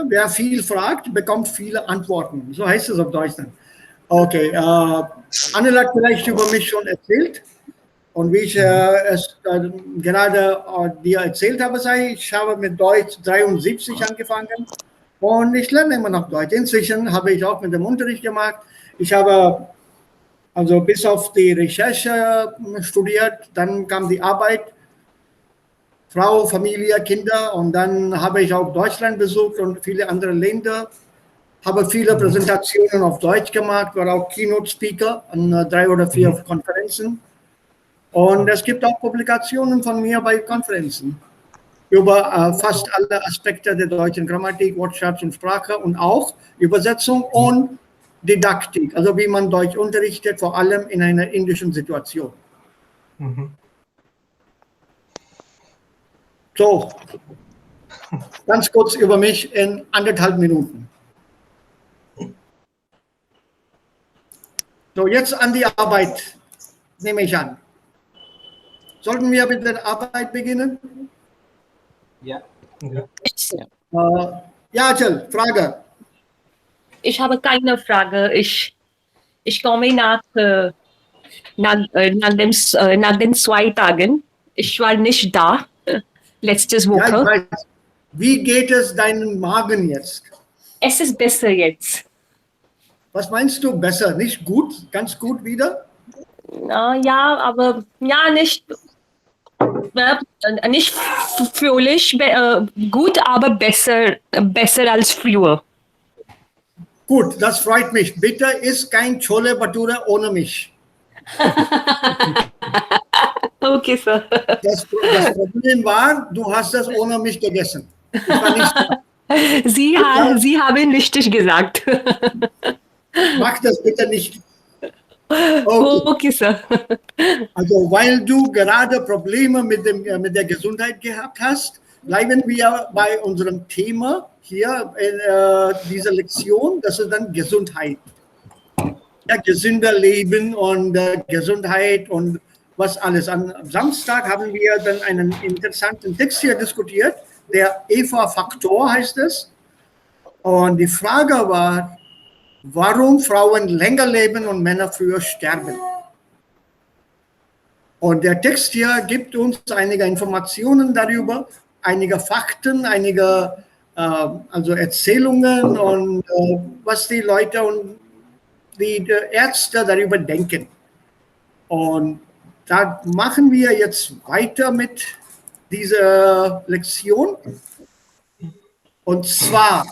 Wer viel fragt, bekommt viele Antworten. So heißt es auf Deutsch dann. Okay, Anil hat vielleicht über mich schon erzählt. Und wie ich es gerade dir erzählt habe, ich habe mit Deutsch 73 angefangen und ich lerne immer noch Deutsch. Inzwischen habe ich auch mit dem Unterricht gemacht. Ich habe also bis auf die Recherche studiert, dann kam die Arbeit, Frau, Familie, Kinder und dann habe ich auch Deutschland besucht und viele andere Länder. Habe viele Präsentationen auf Deutsch gemacht, war auch Keynote-Speaker an 3 oder 4 Konferenzen. Und es gibt auch Publikationen von mir bei Konferenzen über fast alle Aspekte der deutschen Grammatik, Wortschatz und Sprache und auch Übersetzung und Didaktik, also wie man Deutsch unterrichtet, vor allem in einer indischen Situation. So, ganz kurz über mich in 1,5 Minuten. So, jetzt an die Arbeit, nehme ich an. Sollten wir mit der Arbeit beginnen? Ja. Ja, Jill, Frage. Ich habe keine Frage. Ich komme nach den 2 Tagen. Ich war nicht da letztes Woche. Ja, ich weiß. Wie geht es deinem Magen jetzt? Es ist besser jetzt. Was meinst du besser? Nicht gut? Ganz gut wieder? Ja, aber ja, nicht völlig gut, aber besser als früher. Gut, das freut mich. Bitte isst kein Chole Bhature ohne mich. Okay, Sir. Das Problem war, du hast das ohne mich gegessen. Ich war nicht da. Sie haben richtig gesagt. Mach das bitte nicht. Okay, Sir. Also, weil du gerade Probleme mit der Gesundheit gehabt hast, bleiben wir bei unserem Thema hier in dieser Lektion. Das ist dann Gesundheit. Ja, gesünder Leben und Gesundheit und was alles. Am Samstag haben wir dann einen interessanten Text hier diskutiert. Der Eva-Faktor heißt es. Und die Frage war, warum Frauen länger leben und Männer früher sterben. Und der Text hier gibt uns einige Informationen darüber, einige Fakten, einige also Erzählungen und was die Leute und die Ärzte darüber denken. Und da machen wir jetzt weiter mit dieser Lektion. Und zwar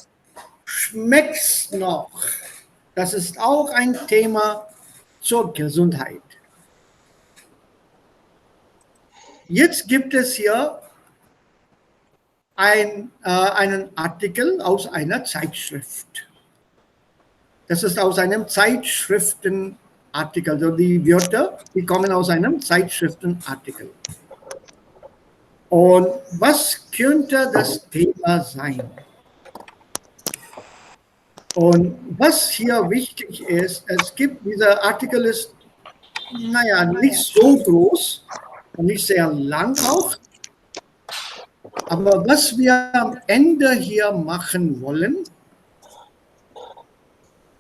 schmeckt's noch. Das ist auch ein Thema zur Gesundheit. Jetzt gibt es hier einen Artikel aus einer Zeitschrift. Das ist aus einem Zeitschriftenartikel. Also die Wörter, die kommen aus einem Zeitschriftenartikel. Und was könnte das Thema sein? Und was hier wichtig ist, dieser Artikel ist, naja, nicht so groß und nicht sehr lang auch. Aber was wir am Ende hier machen wollen,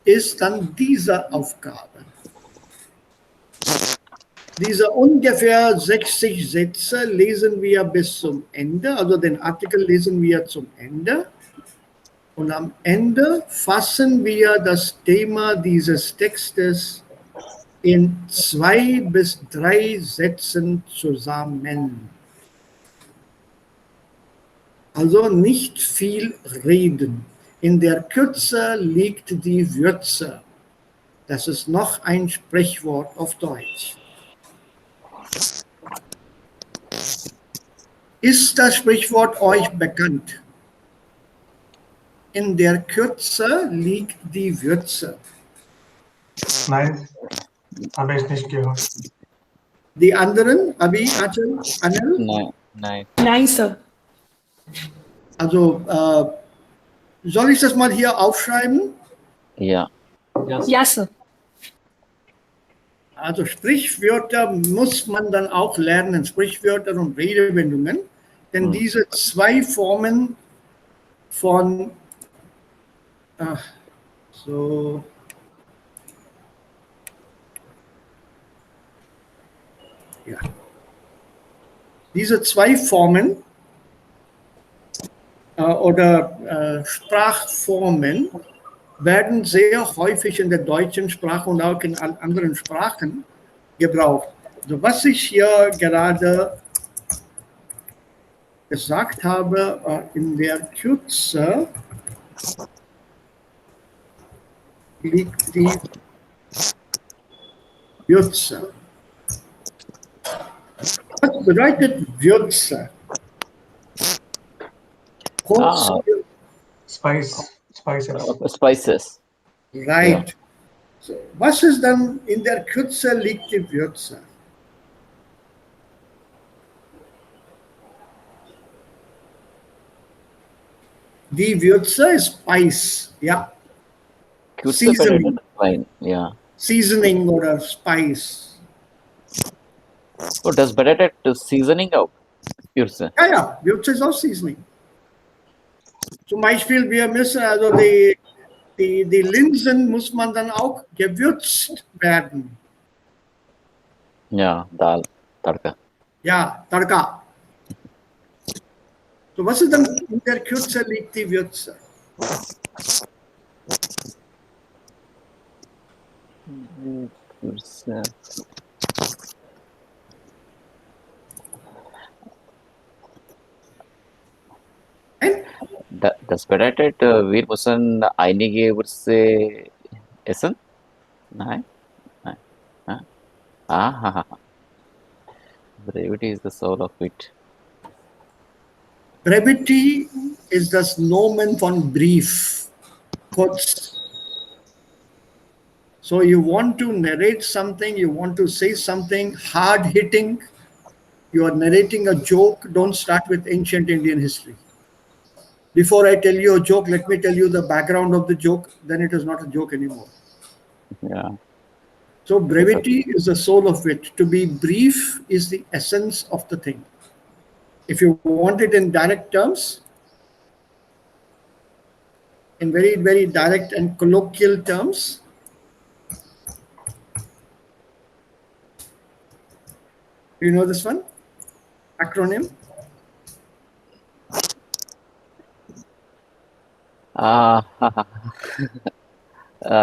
ist dann diese Aufgabe. Diese ungefähr 60 Sätze lesen wir bis zum Ende, also den Artikel lesen wir zum Ende. Und am Ende fassen wir das Thema dieses Textes in 2 bis 3 Sätzen zusammen. Also nicht viel reden. In der Kürze liegt die Würze. Das ist noch ein Sprichwort auf Deutsch. Ist das Sprichwort euch bekannt? In der Kürze liegt die Würze. Nein, habe ich nicht gehört. Die anderen, Abi, Achel, Anil? Nein. Nein, Sir. Also, soll ich das mal hier aufschreiben? Ja. Ja, Sir. Also Sprichwörter muss man dann auch lernen, Sprichwörter und Redewendungen, denn diese 2 Formen von So ja. Diese zwei Formen oder Sprachformen werden sehr häufig in der deutschen Sprache und auch in anderen Sprachen gebraucht. Also was ich hier gerade gesagt habe, in der Kürze liegt die Würze. Was bedeutet Würze? Kurz, Spices. Spices. right. So, was ist dann in der Kürze liegt die Würze? Die Würze ist Spice, ja. Kürze Seasoning. bedeutet fine. Yeah. Seasoning oder Spice. Oh, das bedeutet seasoning auch. Kürze. Ja, ja, Würze ist auch Seasoning. Zum Beispiel, wir müssen also die Linsen muss man dann auch gewürzt werden. Ja, dal, tadka. Ja, Tarka. So, was ist dann in der Kürze liegt die Würze? Kürze. Das bedeutet, wir müssen einige Würze essen? Nein? Nein. Ah. Brevity is the soul of it. Brevity ist das Nomen von Brief. Kurz. So you want to narrate something, you want to say something hard hitting, you are narrating a joke, don't start with ancient Indian history. Before I tell you a joke, let me tell you the background of the joke, then it is not a joke anymore. Yeah. So brevity is the soul of it. To be brief is the essence of the thing. If you want it in direct terms, in very, very direct and colloquial terms, do you know this one? Acronym?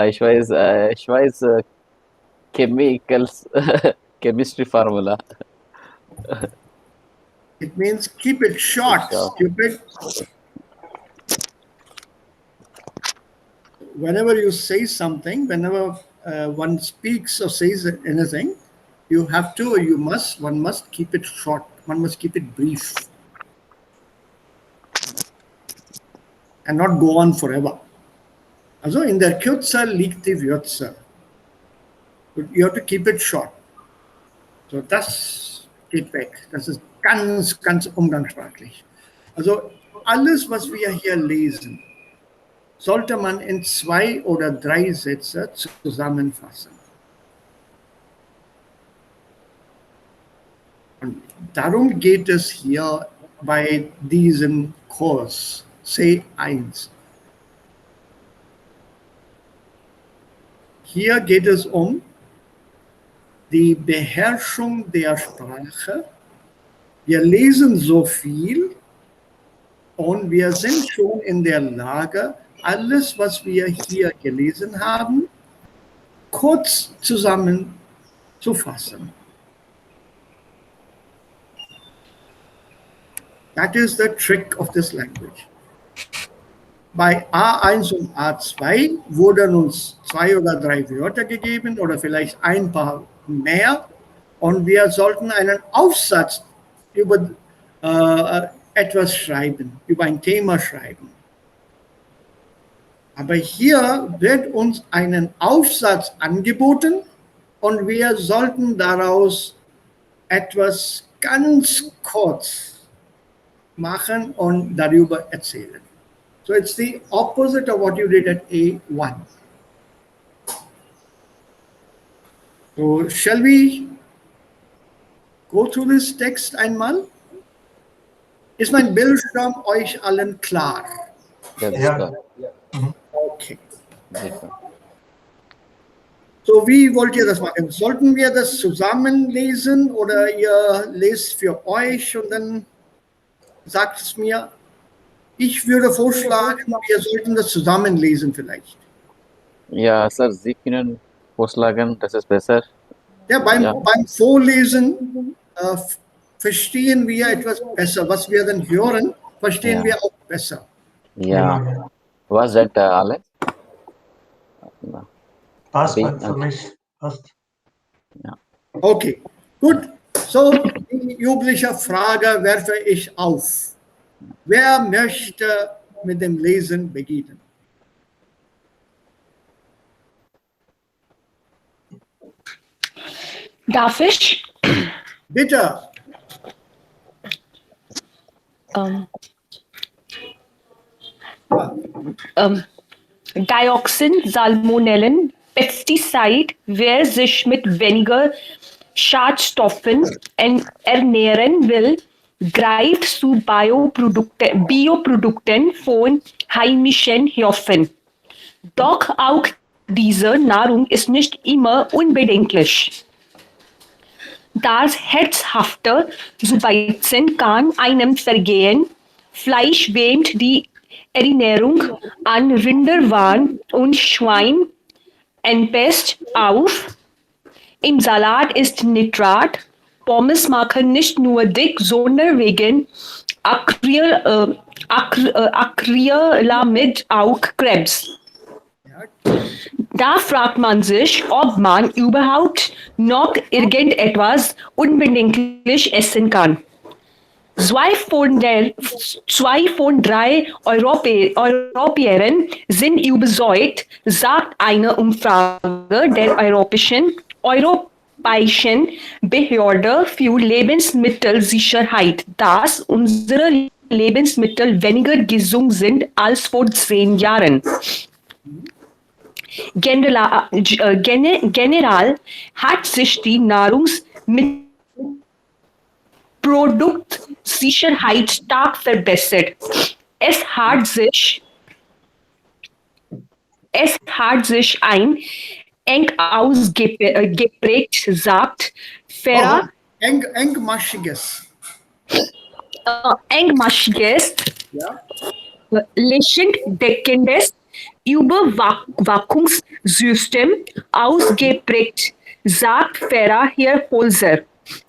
Ich weiß chemicals, chemistry formula. It means keep it short, stupid. Whenever you say something, whenever one speaks or says anything, you have to, or you must, one must keep it short. One must keep it brief. And not go on forever. Also in der Kürze liegt die Würze. You have to keep it short. So das geht weg. Das ist ganz, ganz umgangssprachlich. Also alles, was wir hier lesen, sollte man in 2 oder 3 Sätze zusammenfassen. Und darum geht es hier bei diesem Kurs C1. Hier geht es um die Beherrschung der Sprache. Wir lesen so viel und wir sind schon in der Lage, alles, was wir hier gelesen haben, kurz zusammenzufassen. That is the trick of this language. Bei A1 und A2 wurden uns 2 oder 3 Wörter gegeben oder vielleicht ein paar mehr und wir sollten einen Aufsatz über etwas schreiben, über ein Thema schreiben. Aber hier wird uns einen Aufsatz angeboten und wir sollten daraus etwas ganz kurz machen und darüber erzählen. So it's the opposite of what you did at A1. So shall we go through this text einmal? Ist mein Bildschirm euch allen klar? That's Yeah. the- Okay. Super. So, wie wollt ihr das machen? Sollten wir das zusammen lesen oder ihr lest für euch und dann sagt es mir? Ich würde vorschlagen, wir sollten das zusammen lesen vielleicht. Ja, Sir, Sie können vorschlagen, das ist besser. Ja, beim, Ja, beim Vorlesen verstehen wir etwas besser. Was wir dann hören, verstehen ja, wir auch besser. ja. Genau, ja. Was that, Alex? Na, Passt B, für mich. Passt. ja. Okay, gut. So, die übliche Frage werfe ich auf. Wer möchte mit dem Lesen beginnen? Darf ich? Bitte. Ähm, Ja. Dioxin, Salmonellen, Pestizid, wer sich mit weniger Schadstoffen ernähren will, greift zu Bioprodukten von heimischen Höfen. Doch auch diese Nahrung ist nicht immer unbedenklich. Das herzhafte Substanzen kann einem vergehen. Fleisch wärmt die Erinnerung an Rinderwahn und Schwein entpest auf. Im Salat ist Nitrat. Pommes machen nicht nur dick, sondern wegen Acrylamid auch Krebs. Ja. Da fragt man sich, ob man überhaupt noch irgendetwas unbedenklich essen kann. Zwei von drei Europäern sind überzeugt, sagt eine Umfrage der Europäischen Behörde für Lebensmittelsicherheit, dass unsere Lebensmittel weniger gesund sind als vor 10 Jahren. General hat sich die Nahrungsmittelproduktsicherheit stark verbessert. Es hat sich ein eng ausgeprägt, sagt Ferrer, Engmaschiges. engmaschiges, Ja. flächendeckendes Überwachungssystem ausgeprägt, sagt Ferrer Herr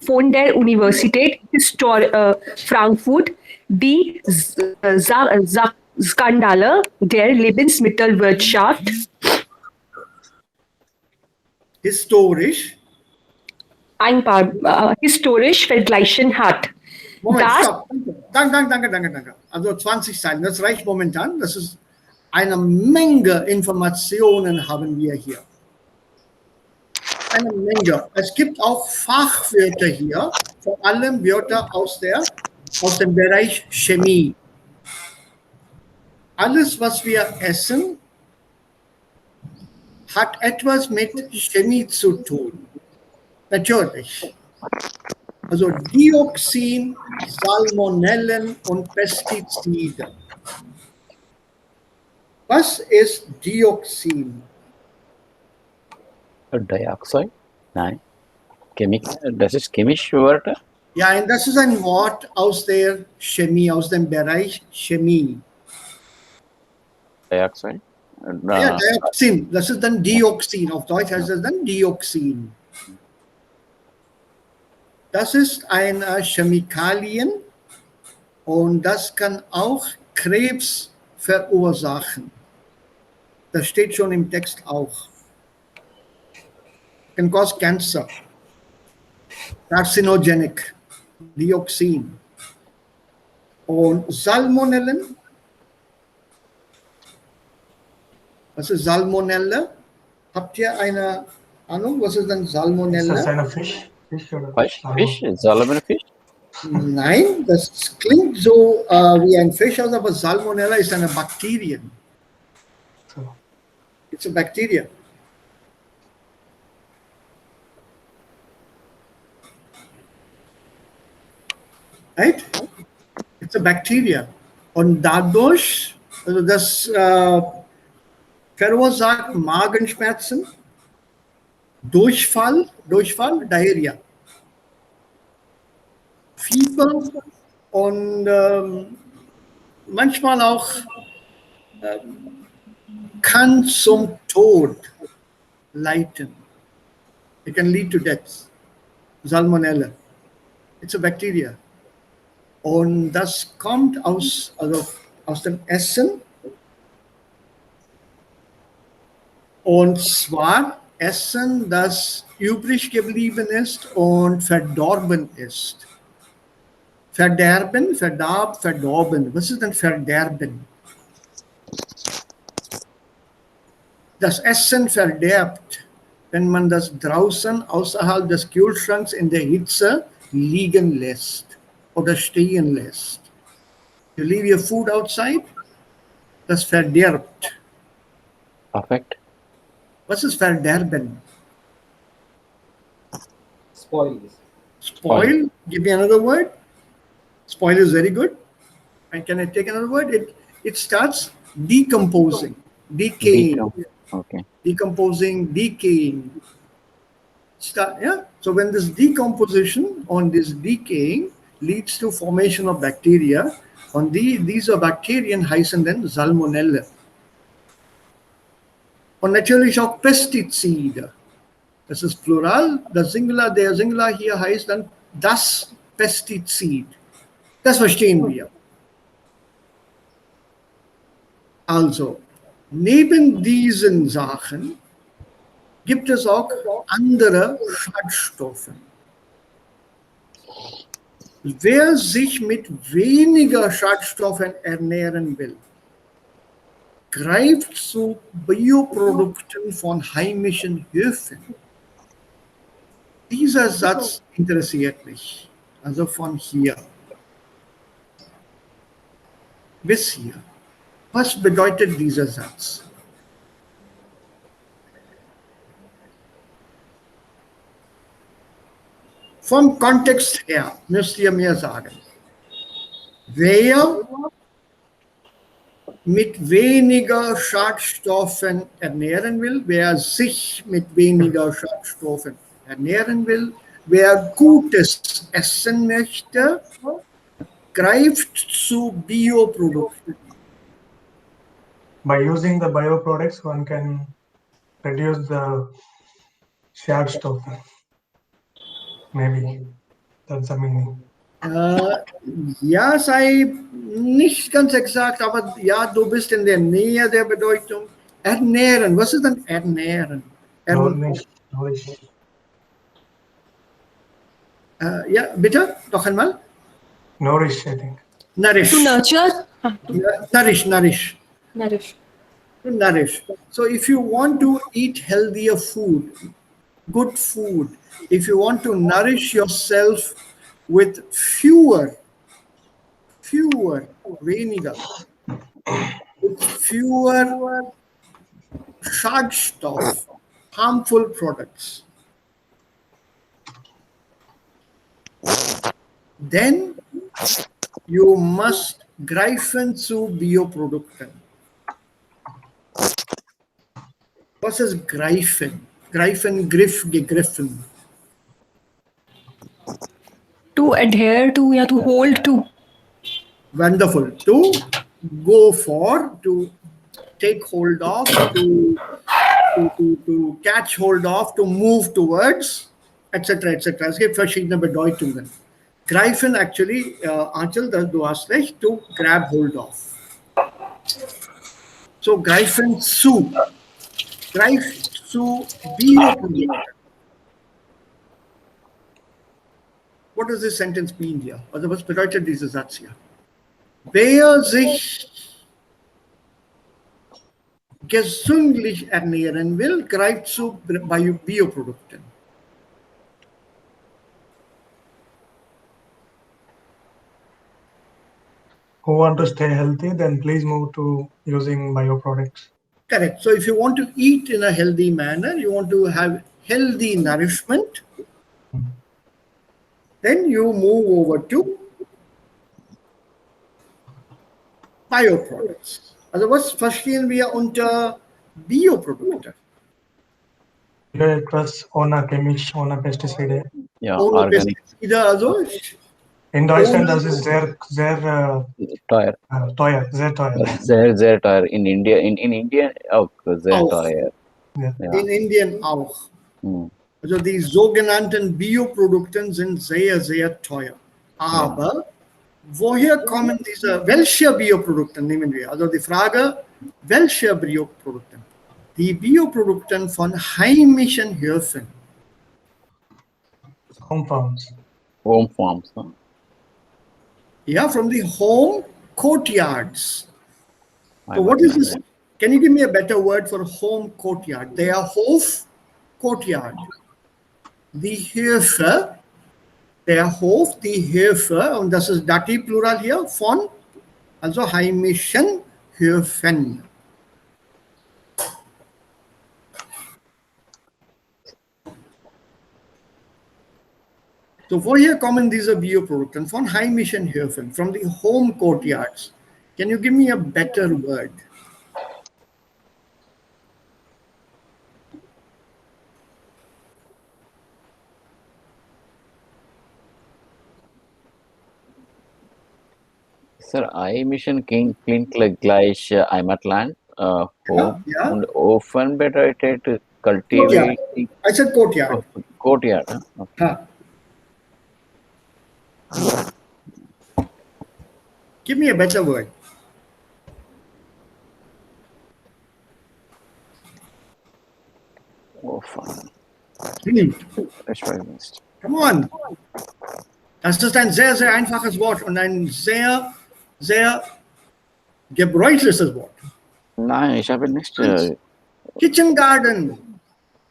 von der Universität Frankfurt. Die Skandale der Lebensmittelwirtschaft Historisch. ein paar historisch vergleichen hat. Moment, Das stopp. Danke. Also 20 Seiten, das reicht momentan. Das ist eine Menge Informationen haben wir hier. Eine Menge. Es gibt auch Fachwörter hier, vor allem Wörter aus dem Bereich Chemie. Alles, was wir essen, hat etwas mit Chemie zu tun. Natürlich. Also Dioxin, Salmonellen und Pestizide. Was ist Dioxin? Dioxide? Nein. Das ist chemische Wörter? Ja, und das ist ein Wort aus der Chemie, aus dem Bereich Chemie. Dioxide? Ja, Dioxin, das ist dann Dioxin. Auf Deutsch heißt es dann Dioxin. Das ist ein Chemikalien und das kann auch Krebs verursachen. Das steht schon im Text auch. Can cause cancer. Carcinogenic. Dioxin. Und Salmonellen. Was ist Salmonelle? Habt ihr eine Ahnung, was ist denn Ist Salmonelle? das eine Fisch? Fisch oder Fisch? Salmonfisch? Nein, das klingt so wie ein Fisch aus, aber Salmonella ist eine Bakterie. So. It's a bacteria. Right? It's a bacteria. Und dadurch, also das verursacht Magenschmerzen, Durchfall, Diarrhea, Fieber und manchmal auch kann zum Tod leiten. It can lead to death. Salmonella. It's a bacteria. Und das kommt aus dem Essen. Und zwar Essen, das übrig geblieben ist und verdorben ist. Verderben, verdorben. Was ist denn Verderben? Das Essen verderbt, wenn man das draußen außerhalb des Kühlschranks in der Hitze liegen lässt oder stehen lässt. You leave your food outside, das verderbt. Perfect. Was ist verderben? Spoil. Spoil. Give me another word. Spoil is very good. And can I take another word? It starts decomposing, decaying. Okay. Decomposing, decaying. So when this decomposition or this decaying leads to formation of bacteria, diese Bakterien heißen dann Salmonella. Und natürlich auch Pestizide. Das ist Plural, der Singular hier heißt dann das Pestizid. Das verstehen wir. Also, neben diesen Sachen gibt es auch andere Schadstoffe. Wer sich mit weniger Schadstoffen ernähren will, greift zu Bioprodukten von heimischen Höfen. Dieser Satz interessiert mich, also von hier bis hier. Was bedeutet dieser Satz? Vom Kontext her müsst ihr mir sagen, wer mit weniger Schadstoffen ernähren will, wer sich mit weniger Schadstoffen ernähren will, wer Gutes essen möchte, greift zu Bioprodukten. By using the bioproducts, one can reduce the schadstoffe. Maybe that's the meaning. Ja, sei nicht ganz exakt, aber ja, du bist in der Nähe der Bedeutung. Ernähren, was ist denn ernähren? Nourish. Ja, bitte, noch einmal. Nourish, I think. Nourish. To nurture. Nourish. Nourish. To nourish. So if you want to eat healthier food, good food, if you want to nourish yourself with weniger, with fewer Schadstoff, harmful products, then you must greifen zu Bioprodukten. Was ist greifen? Greifen, Griff, gegriffen. To adhere to, yeah, to hold to. Wonderful. To go for, to take hold of, to catch hold of, to move towards, etc. etc. Es gibt verschiedene Bedeutungen. Greifen actually, Anchal, du hast recht, to grab hold of. So greifen zu. Greift zu Bioprodukten. What does this sentence mean here? Also was bedeutet dieser Satz hier? Wer sich gesündlich ernähren will, greift zu Bioprodukten. Who want to stay healthy, then please move to using bioproducts. Correct. So if you want to eat in a healthy manner, you want to have healthy nourishment, then you move over to Bioproducts. Also was verstehen wir unter Bioprodukte. etwas ohne Chemisch, ohne Pesticide. Ja, Ohne organic Pestizide, also In Deutschland, ohne- das ist sehr tire. teuer, sehr teuer. Sehr tire. In India, in India auch sehr Auch. teuer. Ja. Ja. in Indien auch. Hm. Also die sogenannten Bioprodukte sind sehr, sehr teuer. Aber woher kommen welche Bioprodukte nehmen wir? Also die Frage, welche Bioprodukte? Die Bioprodukte von heimischen Höfen. Home farms. Home farms. Huh? Yeah, from the home courtyards. I So what must is this? say. Can you give me a better word for home courtyard? Der Hof Courtyard. Die Höfe, der Hof, die Höfe, und das ist Dativ Plural hier, von, also heimischen Höfen. So woher kommen diese Bioprodukte? Von heimischen Höfen, from the home courtyards. Can you give me a better word? Sir, I-Mission klingt gleich Heimatland, home Yeah. und often bedeutet Courtyard. cultivating I said courtyard. courtyard. Huh. Give me a better word. Often. Come on. Das ist ein sehr, sehr einfaches Wort und ein sehr, sehr gebräuchliches Wort. Nein, ich habe nicht. Kitchen garden.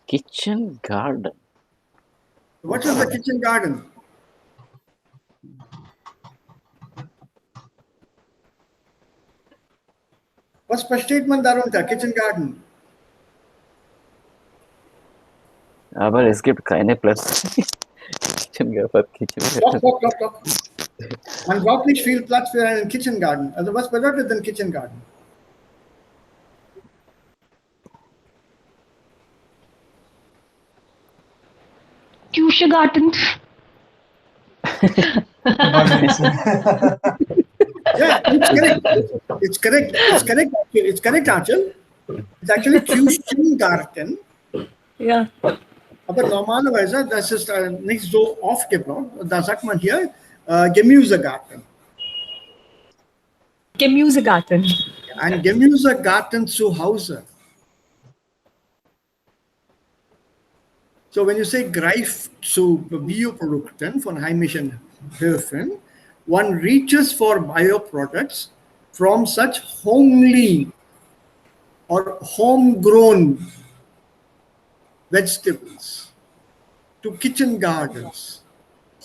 Kitchen garden. What is the kitchen garden? Was versteht man darunter? Kitchen garden. Aber es gibt keine Platz. Kitchen garden. Doch. Man braucht nicht viel Platz für einen Kitchen garden. Also was bedeutet denn Kitchen garden? Küchengarten. Yeah, it's correct. It's correct, Achal. It's actually Küchengarten. Ja. Aber normalerweise, das ist nicht so oft gebraucht. Da sagt man hier Gemüsegarten. Gemüsegarten. Ein Gemüsegarten zu Hause. So when you say greif zu Bioprodukten von heimischen Höfen, one reaches for bioproducts from such homely or homegrown vegetables to kitchen gardens,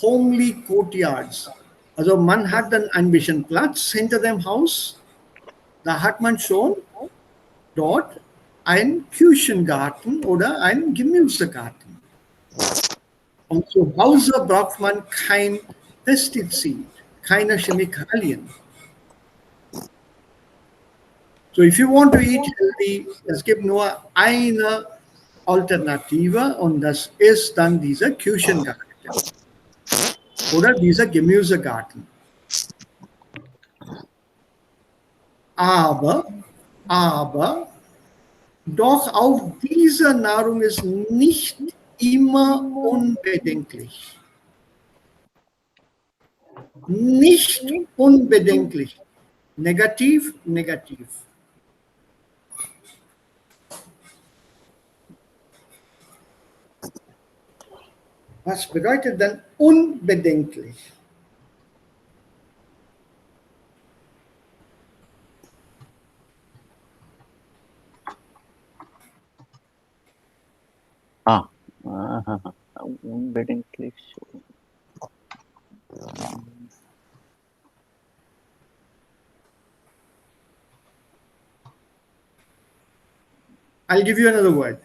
homely courtyards. Also man hat dann ein bisschen Platz hinter dem Haus, da hat man schon dort einen Küchengarten oder einen Gemüsegarten. Und zu Hause braucht man kein Pestizid, keine Chemikalien. So if you want to eat healthy, es gibt nur eine Alternative und das ist dann dieser Küchengarten oder dieser Gemüsegarten. Aber doch auch diese Nahrung ist nicht immer unbedenklich. Nicht unbedenklich. Negativ. Was bedeutet denn unbedenklich? Unbedenklich. I'll give you another word.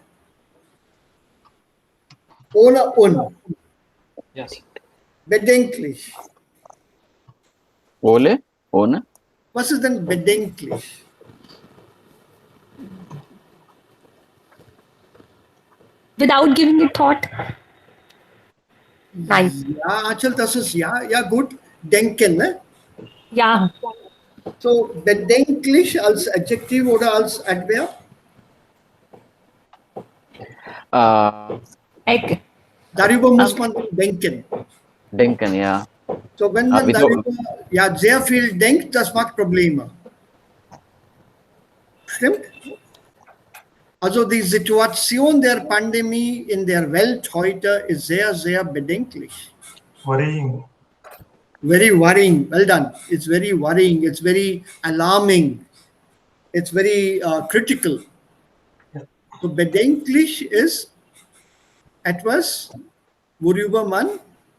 Ohne un. Yes. Bedenklich. Ohne? Was ist denn bedenklich? Without giving it thought. Nice. Ja, Achal, das ist ja gut. Denken, ne? Yeah. So, bedenklich als Adjektiv oder als Adverb? Like, Darüber muss man denken. Denken, ja. So, wenn man Wieso? darüber sehr viel denkt, das macht Probleme. Stimmt? Also die Situation der Pandemie in der Welt heute ist sehr, sehr bedenklich. Worrying. Very worrying. Well done. It's very worrying. It's very alarming. It's very critical. Ja. So bedenklich ist etwas, worüber man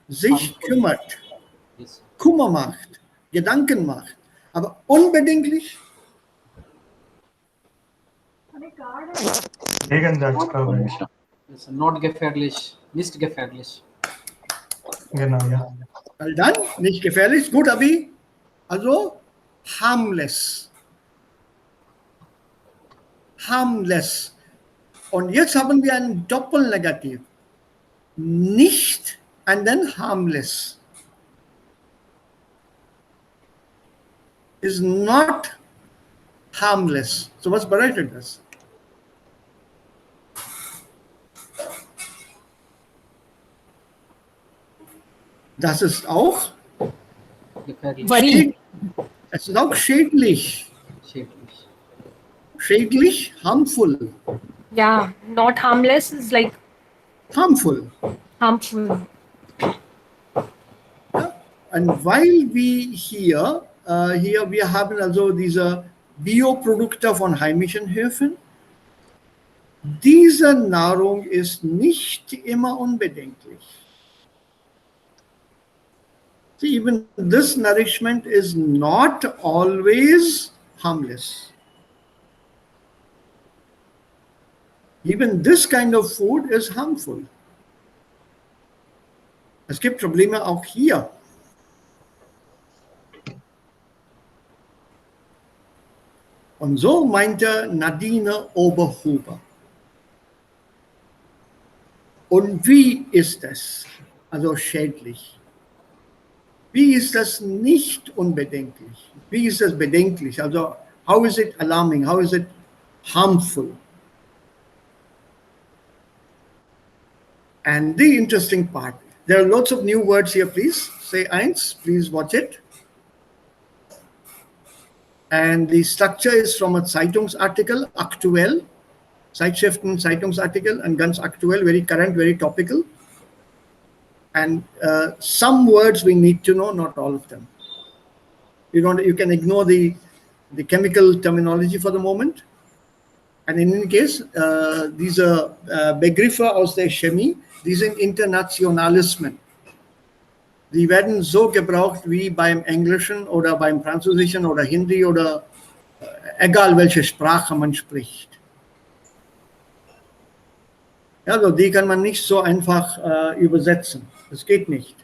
sich kümmert, Kummer macht, Gedanken macht. Aber unbedenklich, Gegensatz, glaube ich. Yes, not gefährlich, nicht gefährlich. Genau, ja. well done, nicht gefährlich, gut, Abi. Also harmless. Harmless. Und jetzt haben wir ein Doppelnegativ. Nicht and then harmless. Is not harmless. So was bedeutet das? Das ist auch Gefährlich, worry. es ist auch schädlich. schädlich. Schädlich, harmful. Yeah. Not harmless is like Harmful. harmful. Und weil wir wir haben also diese Bioprodukte von heimischen Höfen, diese Nahrung ist nicht immer unbedenklich. See, even this nourishment is not always harmless. Even this kind of food is harmful. Es gibt Probleme auch hier. Und so meinte Nadine Oberhuber. Und wie ist es? Also schädlich. Wie ist das nicht unbedenklich? Wie ist das bedenklich? Also, how is it alarming? How is it harmful? And the interesting part, there are lots of new words here, please. Say eins, please watch it. And the structure is from a Zeitungsartikel, aktuell. Zeitschriften, Zeitungsartikel, and ganz aktuell, very current, very topical. And some words we need to know, not all of them. You can ignore the chemical terminology for the moment. And in any case, diese Begriffe aus der Chemie, die sind Internationalismen. Die werden so gebraucht wie beim Englischen oder beim Französischen oder Hindi oder egal welche Sprache man spricht. Ja, also die kann man nicht so einfach übersetzen. Das geht nicht.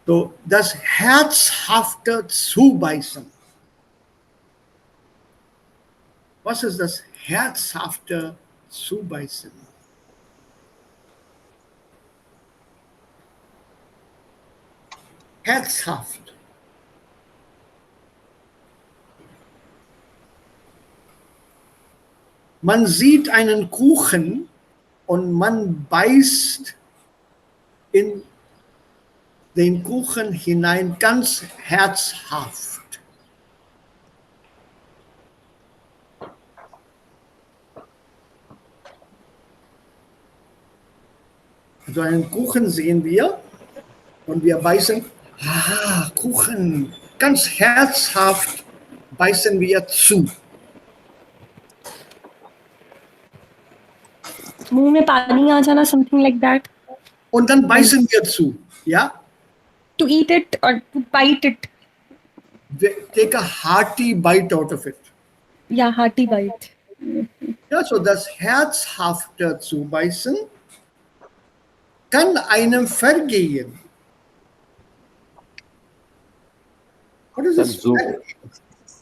So, das herzhafte Zubeißen. Was ist das herzhafte Zubeißen? Herzhaft. Man sieht einen Kuchen und man beißt in den Kuchen hinein ganz herzhaft. So einen Kuchen sehen wir und wir beißen, Kuchen, ganz herzhaft beißen wir zu. मुंह में पानी आ जाना, something like that. Und dann beißen wir zu, ja? To eat it or to bite it. Take a hearty bite out of it. Yeah, hearty bite. Ja, so das herzhafte Zubeißen kann einem vergehen. What is this?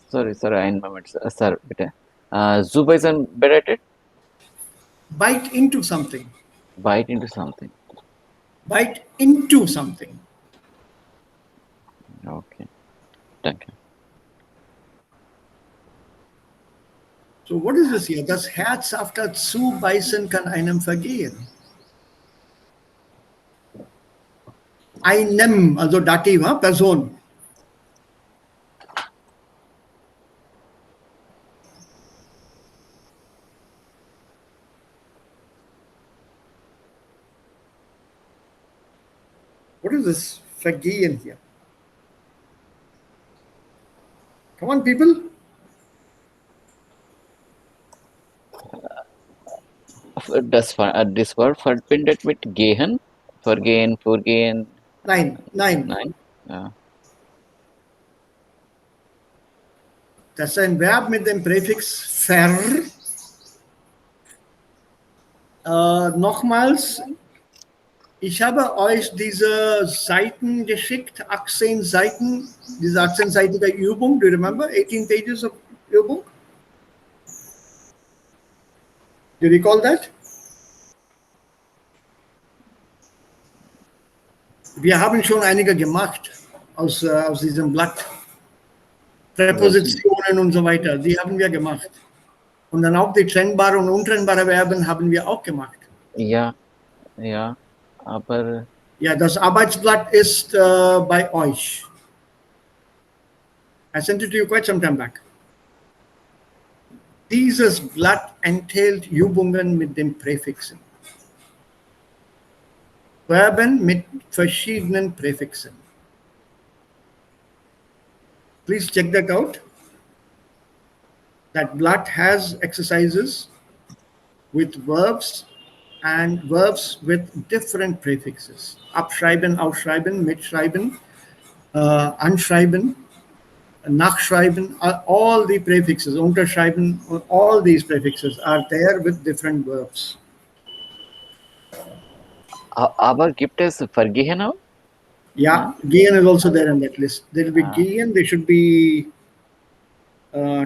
Sorry, ein Moment, sir, bitte. Zubeißen bedeutet? Bite into something. Bite into something. Bite into something. Okay. Thank you. So what is this here? Das Herz after zubeißen kann einem vergehen. Einem, also Dativ, Person. What is this vergehen here? Come on, people. Das Wort verbindet mit gehen, vergehen, vorgehen. Nein. Nein. Ja. Das ist ein Verb mit dem Präfix ver. Nochmals, ich habe euch diese Seiten geschickt, 18 Seiten, diese 18-seitige Übung. Do you remember? 18 pages of Übung. Do you recall that? Wir haben schon einige gemacht aus diesem Blatt. Präpositionen und so weiter, die haben wir gemacht. Und dann auch die trennbare und untrennbare Verben haben wir auch gemacht. Ja, aber Ja, das Arbeitsblatt ist bei euch. I sent it to you quite some time back. Dieses Blatt enthält Übungen mit den Präfixen. Verben mit verschiedenen Präfixen. Please check that out. That blood has exercises with verbs and verbs with different prefixes. Abschreiben, aufschreiben, mitschreiben, anschreiben, nachschreiben, all the prefixes, unterschreiben, all these prefixes are there with different verbs. aber gibt es vergehen auch? Yeah, gehen is also there in that list. There will be gehen, there should be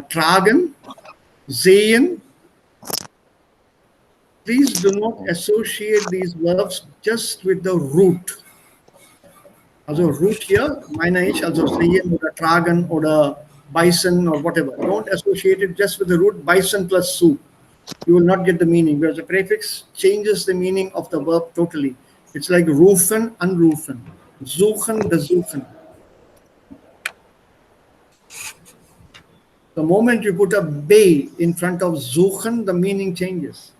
tragen, sehen. Please do not associate these verbs just with the root. Also root hier, meine ich, also sehen oder tragen oder beißen or whatever. Don't associate it just with the root beißen plus su. You will not get the meaning because the prefix changes the meaning of the verb totally. It's like rufen, anrufen, suchen, besuchen. The moment you put a bay in front of suchen, the meaning changes.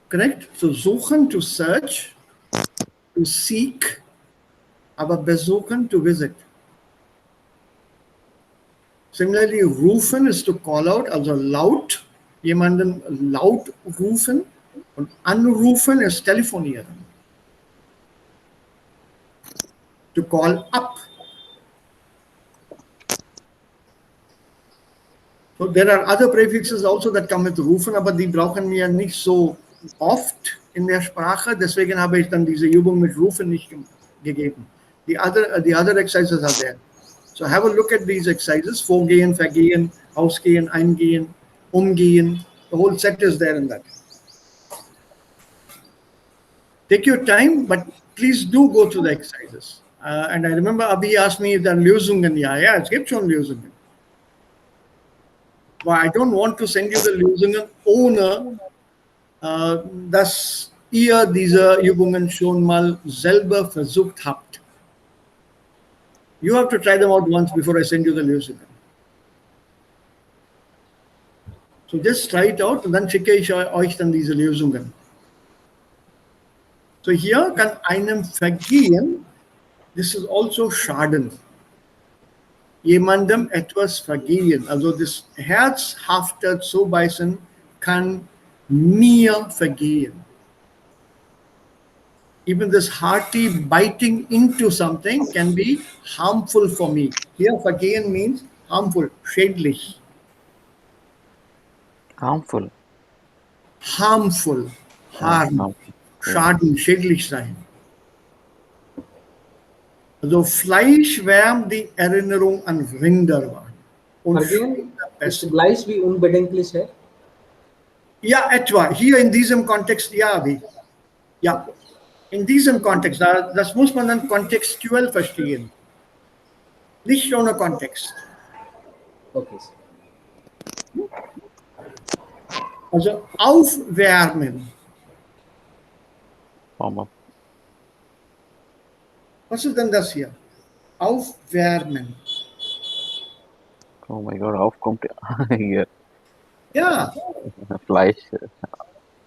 Correct? So suchen, to search, to seek, aber besuchen, to visit. Similarly, rufen is to call out, also laut, jemanden laut rufen, und anrufen is telefonieren. To call up. So there are other prefixes also that come with rufen, aber die brauchen wir nicht so oft in der Sprache. Deswegen habe ich dann diese Übung mit rufen nicht gegeben. The other exercises are there. So have a look at these exercises. Vorgehen, vergehen, ausgehen, eingehen, umgehen. The whole set is there in that. Take your time, but please do go through the exercises. And I remember Abhi asked me if there are Lösungen. Ja, es gibt schon Lösungen. Aber I don't want to send you the Lösungen ohne, dass ihr diese Übungen schon mal selber versucht habt. You have to try them out once before I send you the Lösungen. So just try it out und dann schicke ich euch dann diese Lösungen. So hier kann einem vergehen, this is also Schaden. Jemandem etwas vergehen. Also das herzhafte Zubeißen kann mir vergehen. Even this hearty biting into something can be harmful for me. Here vergehen means harmful, schädlich. Harmful. Harmful, harm, Schaden, schädlich sein. Also Fleisch wärmt die Erinnerung an Rinderwahn. Und Vergehen ist gleich wie unbedenklich है. Yeah, etwa. Hier in diesem Kontext, ja, Abhi. Ja. In diesem Kontext, das muss man dann kontextuell verstehen. Nicht ohne Kontext. Okay, sir. Also aufwärmen. Warm up. Was ist denn das hier? Aufwärmen. Oh my God, aufkommt hier Ja, Fleisch.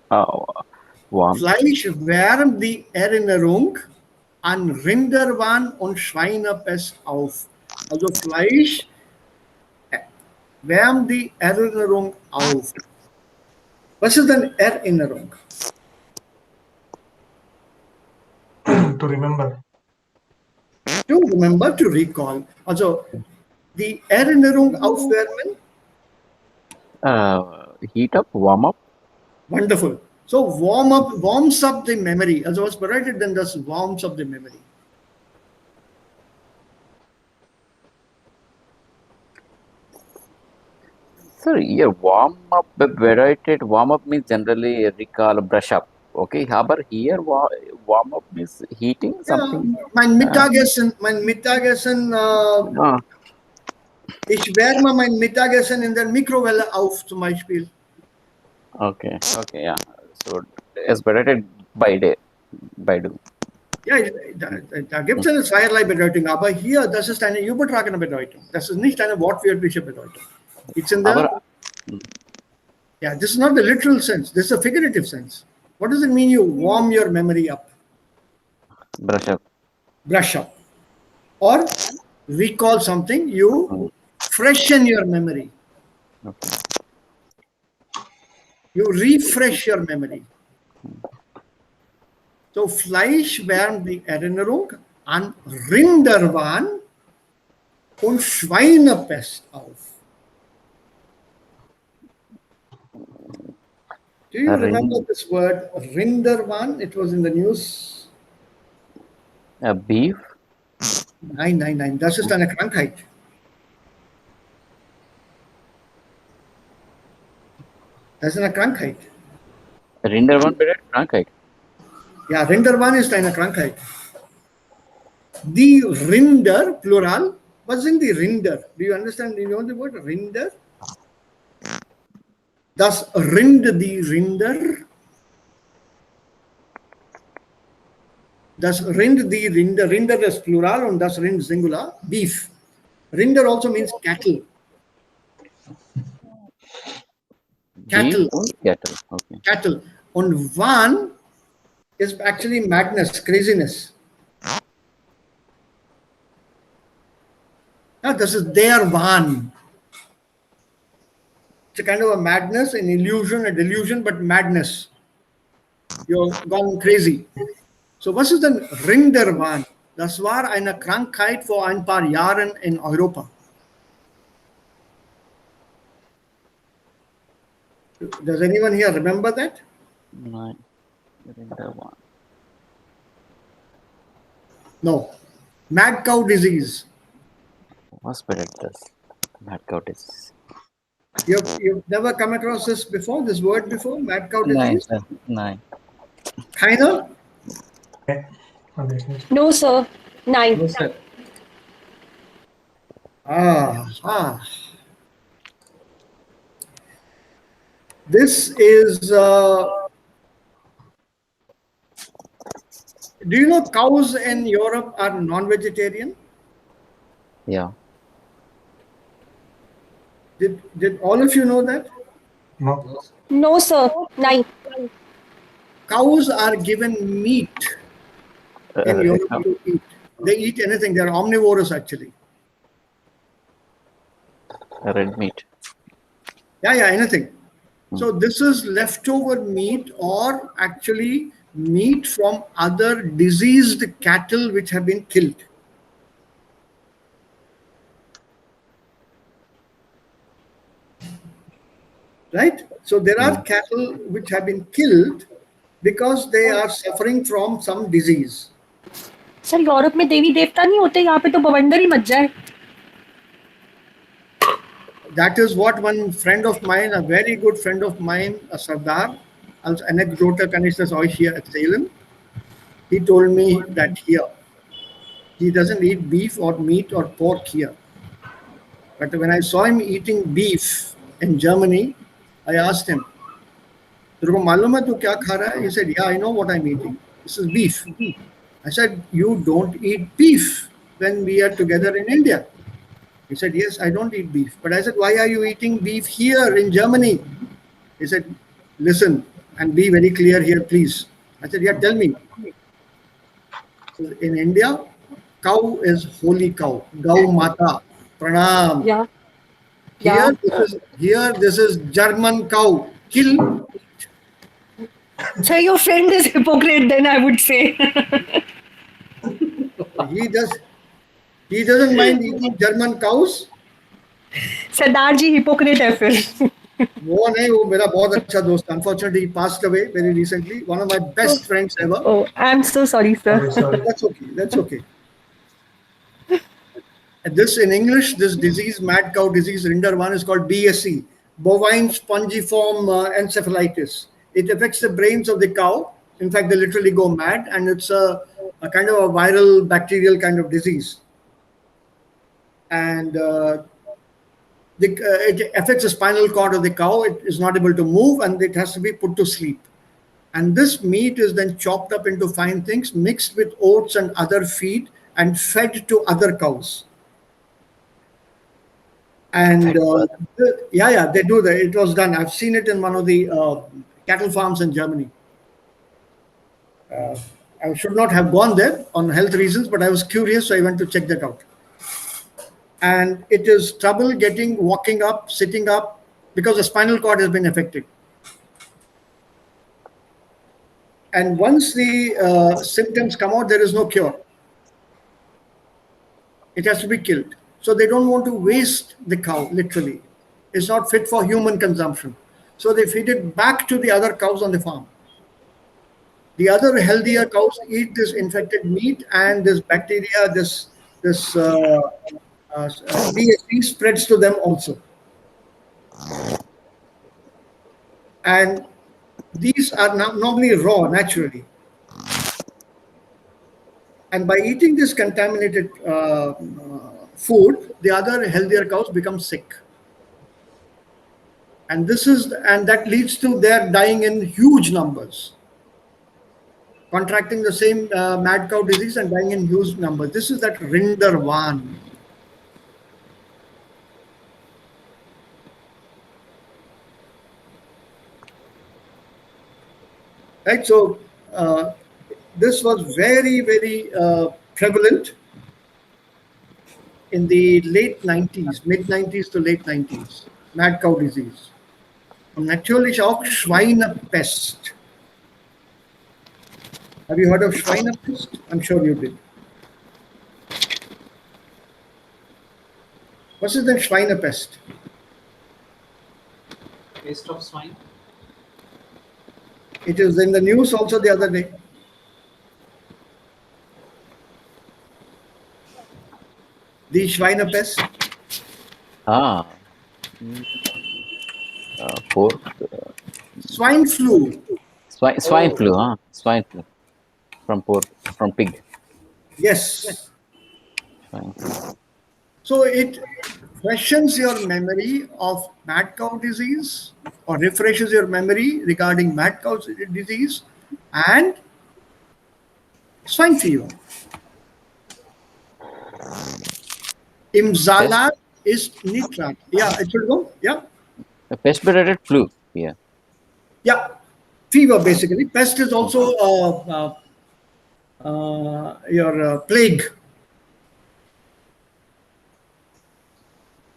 Warm. Fleisch wärmt die Erinnerung an Rinderwahn und Schweinepest auf. Also Fleisch wärmt die Erinnerung auf. Was ist denn Erinnerung? To remember. To remember, to recall. Also die Erinnerung aufwärmen. Heat up, warm up. Wonderful. So warms up the memory. Also was bedeutet denn das warms up the memory? Sir, here warm up bedeutet warm up means generally recall, brush up. Okay, aber here warm up means heating something. Ja, mein Mittagessen, Ah, ich wärme mein Mittagessen in der Mikrowelle auf, zum Beispiel. okay, yeah. So es bedeutet by day, by do. Ja, da gibt es eine zweierlei Bedeutung, aber hier, das ist eine übertragene Bedeutung. Das ist nicht eine wortwörtliche Bedeutung. It's in the, Aber yeah, this is not the literal sense, this is a figurative sense. What does it mean you warm your memory up? brush up. Brush up. Or recall something, you freshen your memory. Okay. You refresh your memory. So Fleisch wärmt die Erinnerung an Rinderwahn und Schweinepest auf. Do you remember this word Rinderwahn? It was in the news. Beef. Nein, das ist eine Krankheit. Das ist eine Krankheit. Rinderwahn bedeutet Krankheit. Ja, Rinderwahn ist eine Krankheit. Die Rinder, Plural, was sind die Rinder? Do you understand? Do you know the word Rinder? Das Rind, die Rinder. Das Rind, die Rinder. Rinder ist Plural und das Rind Singular. Beef. Rinder also means cattle. Cattle. Beef und cattle. Okay. Cattle. Und Wahn is actually madness, craziness. Yeah, this is their Wahn. It's a kind of a madness, an illusion, a delusion, but madness. You're gone crazy. So, was ist denn Rinderwahn? Das war eine Krankheit vor ein paar Jahren in Europa. Does anyone here remember that? Nein. Rinderwahn. No. Mad cow disease. Was bedeutet das? Mad cow disease. You've never come across this before, this word before, mad cow Nein, disease? sir. Nein. Keiner? Okay. No, sir. No, Nine. sir. This is, do you know cows in Europe are non-vegetarian? Yeah. Did all of you know that? No. No, sir. Nine. Cows are given meat in Europe to eat. They eat anything. They're omnivorous actually. Red meat. Yeah, anything. So this is leftover meat or actually meat from other diseased cattle which have been killed. Right? So there are cattle which have been killed because they are suffering from some disease. Sir Europe में देवी देवता नहीं होते, यहाँ पे तो बवंडर ही much जाए. That is what one friend of mine, a very good friend of mine, a Sardar, als anekdote kann ich das euch hier erzählen. He told me that here, he doesn't eat beef or meat or pork here. But when I saw him eating beef in Germany, I asked him, तेरे को मालूम है तू क्या खा रहा है? He said, yeah, I know what I'm eating. This is beef. I said, you don't eat beef when we are together in India. He said, yes, I don't eat beef. But I said, why are you eating beef here in Germany? He said, listen and be very clear here, please. I said, yeah, tell me. In India, cow is holy cow. Gau Mata. Pranam. Yeah. Here, this is German cow. Kill. So your friend is hypocrite then, I would say. He doesn't mind eating German cows. Sardar ji hypocrite है फिर. वो नहीं, वो मेरा बहुत अच्छा दोस्त. Unfortunately, he passed away very recently. One of my best friends ever. Oh, I'm so sorry, sir. Sorry. That's okay. That's okay. This in English, this disease, mad cow disease, Rinder 1 is called BSE, bovine spongiform encephalitis. It affects the brains of the cow. In fact, they literally go mad, and it's a kind of a viral, bacterial kind of disease. And it affects the spinal cord of the cow. It is not able to move, and it has to be put to sleep. And this meat is then chopped up into fine things, mixed with oats and other feed, and fed to other cows. And they do that. It was done. I've seen it in one of the cattle farms in Germany. I should not have gone there on health reasons, but I was curious, so I went to check that out. And it is trouble walking up, sitting up, because the spinal cord has been affected. And once the symptoms come out, there is no cure. It has to be killed. So they don't want to waste the cow, literally. It's not fit for human consumption. So they feed it back to the other cows on the farm. The other healthier cows eat this infected meat, and this bacteria, this BSE spreads to them also. And these are normally raw, naturally. And by eating this contaminated food, the other healthier cows become sick. And that leads to their dying in huge numbers, contracting the same mad cow disease and dying in huge numbers. This is that Rinder 1. Right, so this was very, very prevalent in the late 90s, mid-90s to late 90s, mad cow disease. Und natürlich auch Schweinepest. Have you heard of Schweinepest? I'm sure you did. What is the Schweinepest? Pest of swine. It is in the news also the other day. The Schweinepest. Pork. Swine flu. Swine flu, huh? Swine flu. From pig. Yes. Swine flu. So it freshens your memory of mad cow disease, or refreshes your memory regarding mad cow disease and swine fever. Imzalat is nitrat. Yeah, it should go. Yeah. A pest-related flu. Yeah. Yeah. Fever, basically. Pest is also your plague.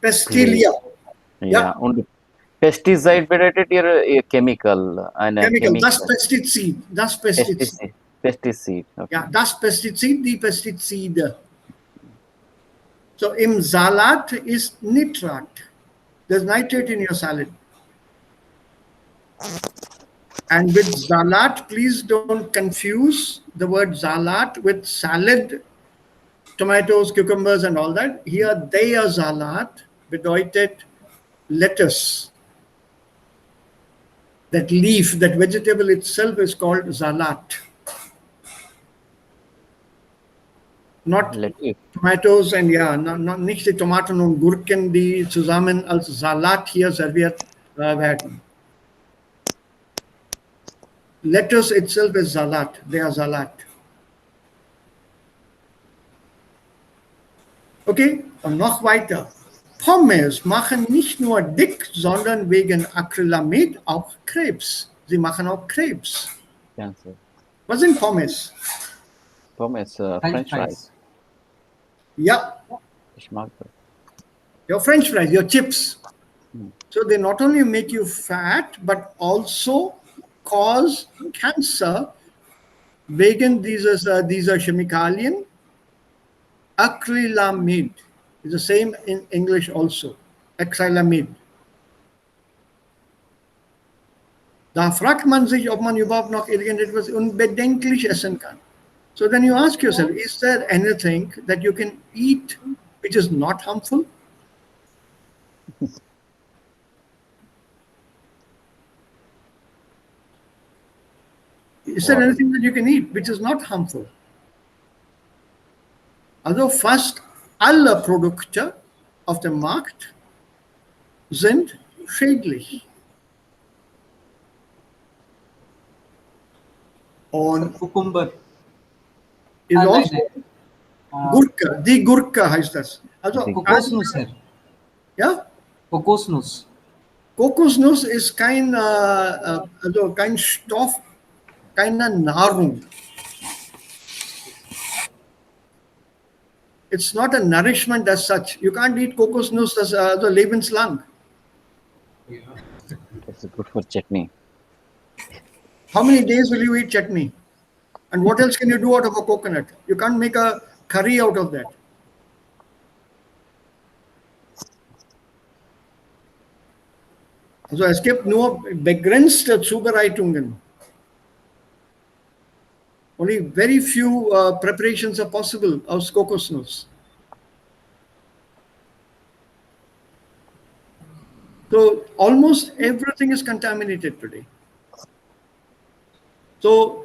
Pestilia. Yeah. Only pesticide-related your chemical and Chemical. Das Pesticide. Das Pesticide. pesticide. Pesticide. Okay. Yeah, das Pestizid, die Pestizide. So Imzalat is nitrat. There's nitrate in your salad. And with Zalat, please don't confuse the word Zalat with salad, tomatoes, cucumbers, and all that. Here, der Salat bedeutet lettuce, that leaf, that vegetable itself is called salat. Not Lettuce. tomatoes and nicht die Tomaten und Gurken, die zusammen als Salat hier serviert werden. Lettuce itself is salat, they are salat. Okay, und noch weiter. Pommes machen nicht nur dick, sondern wegen Acrylamid auch Krebs. Sie machen auch Krebs. Cancer. Was sind Pommes? Pommes, French French fries. fries. Ja, Ich mag das. your French fries, your chips. So they not only make you fat, but also cause cancer wegen dieser Chemikalien. Acrylamide is the same in English also. Acrylamide. Da fragt man sich, ob man überhaupt noch irgendetwas unbedenklich essen kann. So then you ask yourself, is there anything that you can eat which is not harmful? Is there anything that you can eat which is not harmful? Also fast alle Produkte auf dem Markt sind schädlich. Und Cucumber. is Nein, also nein. Gurke, die Gurke heißt das. Also Kokosnuss, Sir. ja, Kokosnuss. Kokosnuss ist also kein Stoff, keine Nahrung. It's not a nourishment as such. You can't eat Kokosnuss as lebenslang. It's good for chutney. How many days will you eat chutney? And what else can you do out of a coconut? You can't make a curry out of that. Also es gibt nur begrenzte Zubereitungen. Only very few preparations are possible aus Kokosnuss. So almost everything is contaminated today. So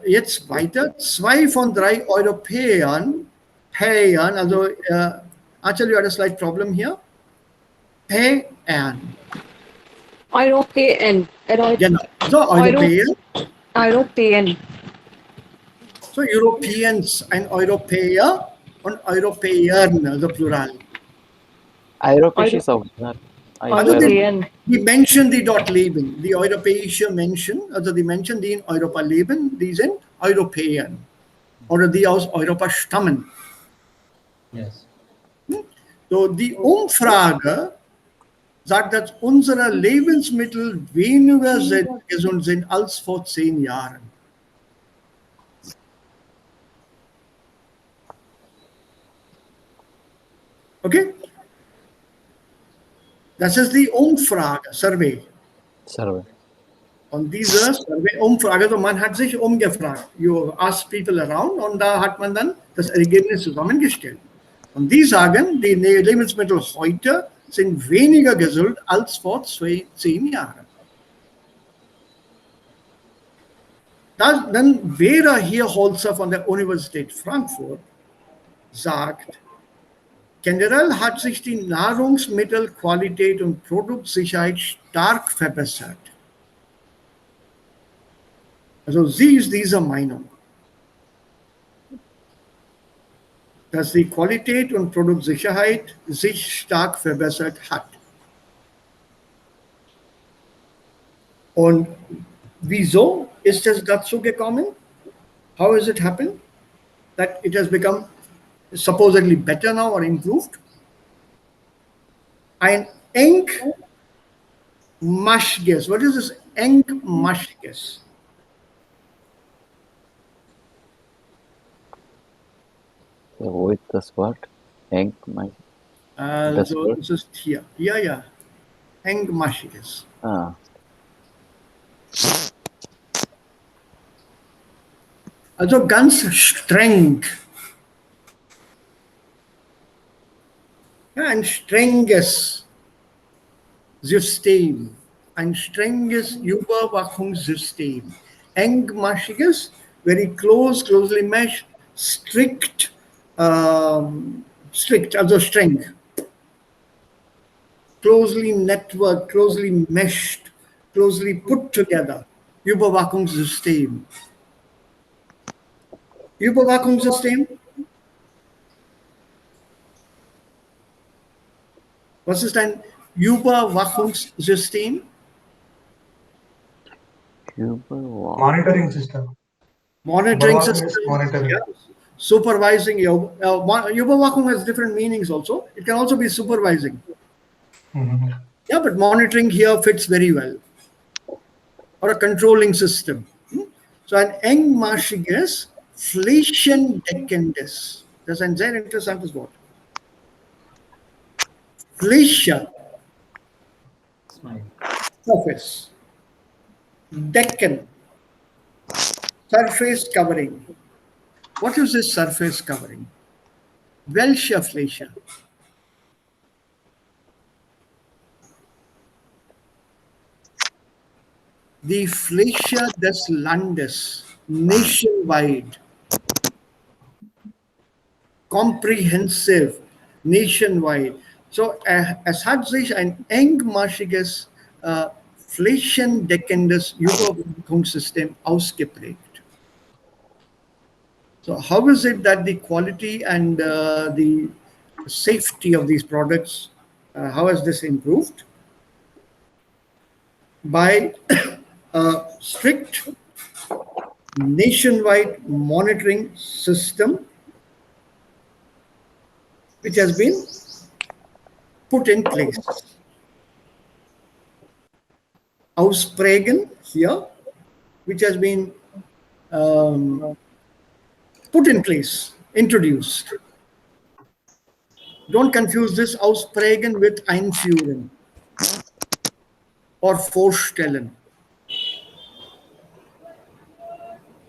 jetzt weiter. 2 von 3 Europäern, also actually you had a slight problem here. European. Genau. So Europäer. European. So Europeans, ein Europäer und Europäern, also Plural. Europäisch ist auch da. Also European. die Menschen, die dort leben, die europäische Menschen, also die Menschen, die in Europa leben, die sind Europäer oder die aus Europa stammen. Yes. So die Umfrage sagt, dass unsere Lebensmittel weniger gesund sind als vor 10 Jahren. Okay? Das ist die Umfrage, Survey. Survey. Und diese Survey-Umfrage, also man hat sich umgefragt. You ask people around und da hat man dann das Ergebnis zusammengestellt. Und die sagen, die Lebensmittel heute sind weniger gesund als vor 10 Jahren. Dann Vera Hierholzer von der Universität Frankfurt sagt, generell hat sich die Nahrungsmittelqualität und Produktsicherheit stark verbessert. Also sie ist dieser Meinung, dass die Qualität und Produktsicherheit sich stark verbessert hat. Und wieso ist es dazu gekommen? How has it happened that it has become supposedly better now or improved? Ein engmaschiges, what is this engmaschiges? Wo ist das Wort? Also es ist hier. Ja. Engmaschiges. Ah. Also ganz streng. Ja, ein strenges. System. Ein strenges Überwachungssystem. Engmaschiges, very closely meshed, strict, also streng. Closely networked, closely meshed, closely put together. Überwachungssystem. Überwachungssystem? Was ist ein Überwachungssystem? Monitoring system. Monitoring Überwachung system. is monitoring. Yeah. Supervising. Überwachung has different meanings also. It can also be supervising. Mhm. Yeah, but monitoring here fits very well. Or a controlling system. So ein engmaschiges, flächendeckendes. Das ist ein sehr interessantes Wort. Fläche, Smile. surface. Decken, surface covering. What is this surface covering? Welche Fläche? Die Fläche des Landes, nationwide, comprehensive, nationwide. So es hat sich ein engmaschiges, flächendeckendes Überwachungssystem ausgeprägt. So how is it that the quality and the safety of these products, how has this improved? By a strict nationwide monitoring system which has been put in place. Ausprägen here, which has been put in place, introduced. Don't confuse this Ausprägen with Einführen or Vorstellen.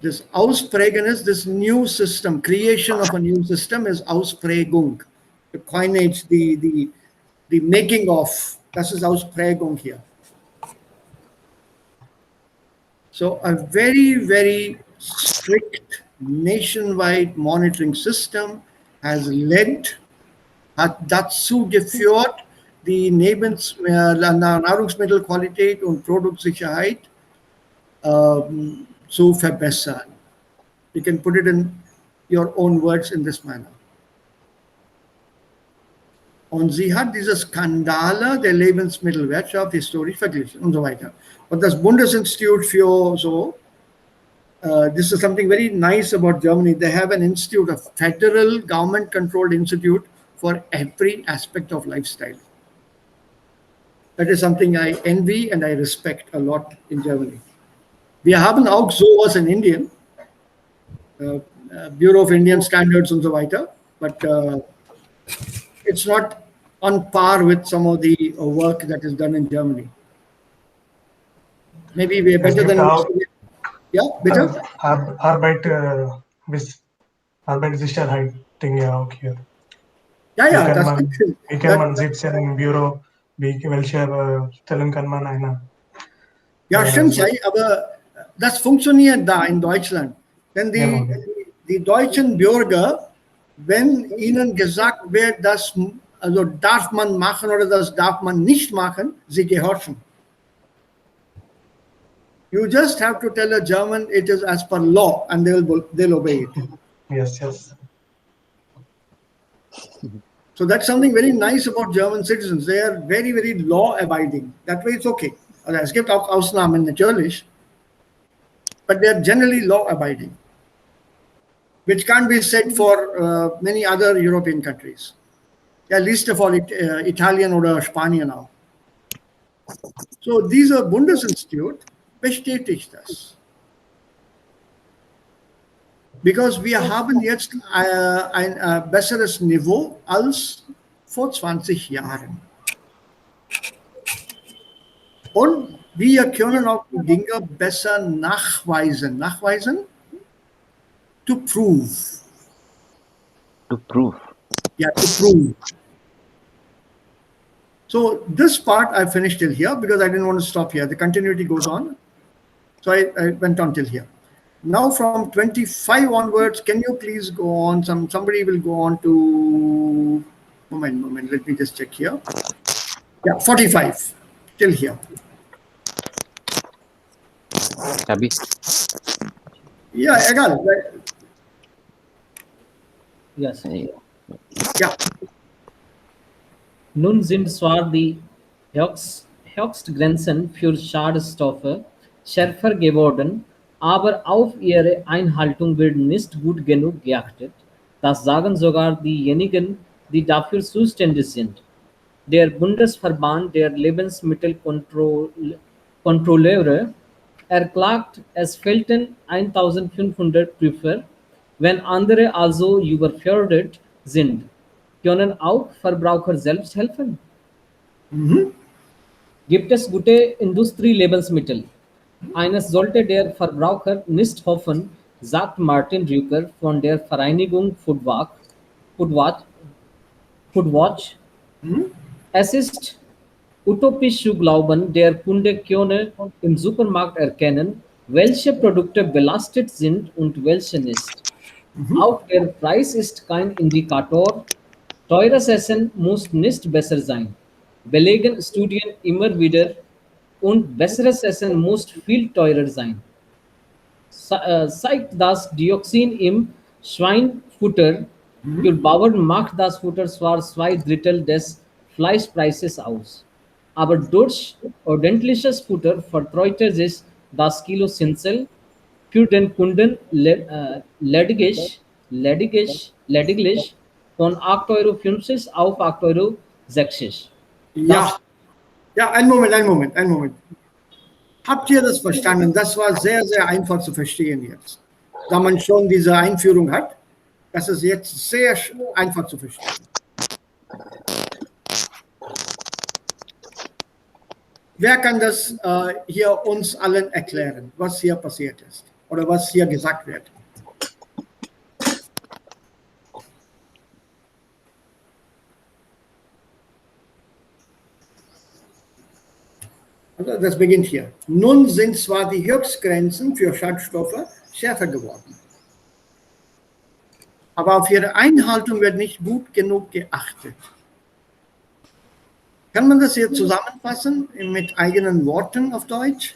This Ausprägen is this new system, creation of a new system is Ausprägung. The coinage, the making of, das ist Ausprägung here. So a very strict nationwide monitoring system has led, hat dazu geführt, die Nahrungsmittelqualität und Produktsicherheit zu verbessern. You can put it in your own words in this manner. Und sie hat diese Skandale der Lebensmittelwirtschaft historisch verglichen und so weiter. Und das Bundesinstitut für so, this is something very nice about Germany. They have an institute, a federal government-controlled institute for every aspect of lifestyle. That is something I envy and I respect a lot in Germany. Wir haben auch sowas in Indien, Bureau of Indian Standards und so weiter, but it's not on par with some of the work that is done in Germany. Maybe we are better than. Yeah, bitte? Arbeitssicherheit Dinge auch hier. Ja, das stimmt. Wie kann man sitzen im Büro? Welche Stellen kann man einer? Ja, stimmt, aber das funktioniert da in Deutschland. Denn die deutschen Bürger, wenn ihnen gesagt wird, das also darf man machen oder das darf man nicht machen, sie gehorchen. You just have to tell a German it is as per law and they'll obey it. Yes. So that's something very nice about German citizens. They are very law abiding. That way it's okay. Also es gibt auch Ausnahmen natürlich, but they are generally law abiding, which can't be said for many other European countries. Ja, least of all Italien oder Spanien auch. So dieser Bundesinstitut bestätigt das. Because wir haben jetzt ein besseres Niveau als vor 20 Jahren. Und wir können auch die Dinge besser nachweisen. Nachweisen? To prove. To prove. Ja, to prove. So this part I finished till here because I didn't want to stop here. The continuity goes on. So I went on till here. Now from 25 onwards, can you please go on? Somebody will go on to moment. Let me just check here. Yeah, 45 till here. Abhi. Yeah, egal. Yes. Yeah. Nun sind zwar die Höchstgrenzen für Schadstoffe schärfer geworden, aber auf ihre Einhaltung wird nicht gut genug geachtet. Das sagen sogar diejenigen, die dafür zuständig sind. Der Bundesverband der Lebensmittelkontrolleure erklagt, es fehlten 1500 Prüfer, wenn andere also überfordert sind. Können auch Verbraucher selbst helfen? Gibt es gute Industrielebensmittel? Eines sollte der Verbraucher nicht hoffen, sagt Martin Rücker von der Vereinigung Foodwatch. Es ist utopisch zu glauben, der Kunde könne im Supermarkt erkennen, welche Produkte belastet sind und welche nicht. Auch der Preis ist kein Indikator. Teures Essen muss nicht besser sein. Belegen Studien immer wieder und besseres Essen muss viel teurer sein. Zeigt das Dioxin im Schweinfutter für Bauern macht das Futter zwar 2/3 des Fleischpreises aus, aber durch ordentliches Futter verteuerte sich das Kilo Sinsel für den Kunden lediglich von 8,50 € auf 8,60 €. Ja. Ja, einen Moment. Habt ihr das verstanden? Das war sehr, sehr einfach zu verstehen jetzt. Da man schon diese Einführung hat, das ist jetzt sehr einfach zu verstehen. Wer kann das hier uns allen erklären, was hier passiert ist oder was hier gesagt wird? Also das beginnt hier. Nun sind zwar die Höchstgrenzen für Schadstoffe schärfer geworden, aber auf ihre Einhaltung wird nicht gut genug geachtet. Kann man das hier zusammenfassen mit eigenen Worten auf Deutsch?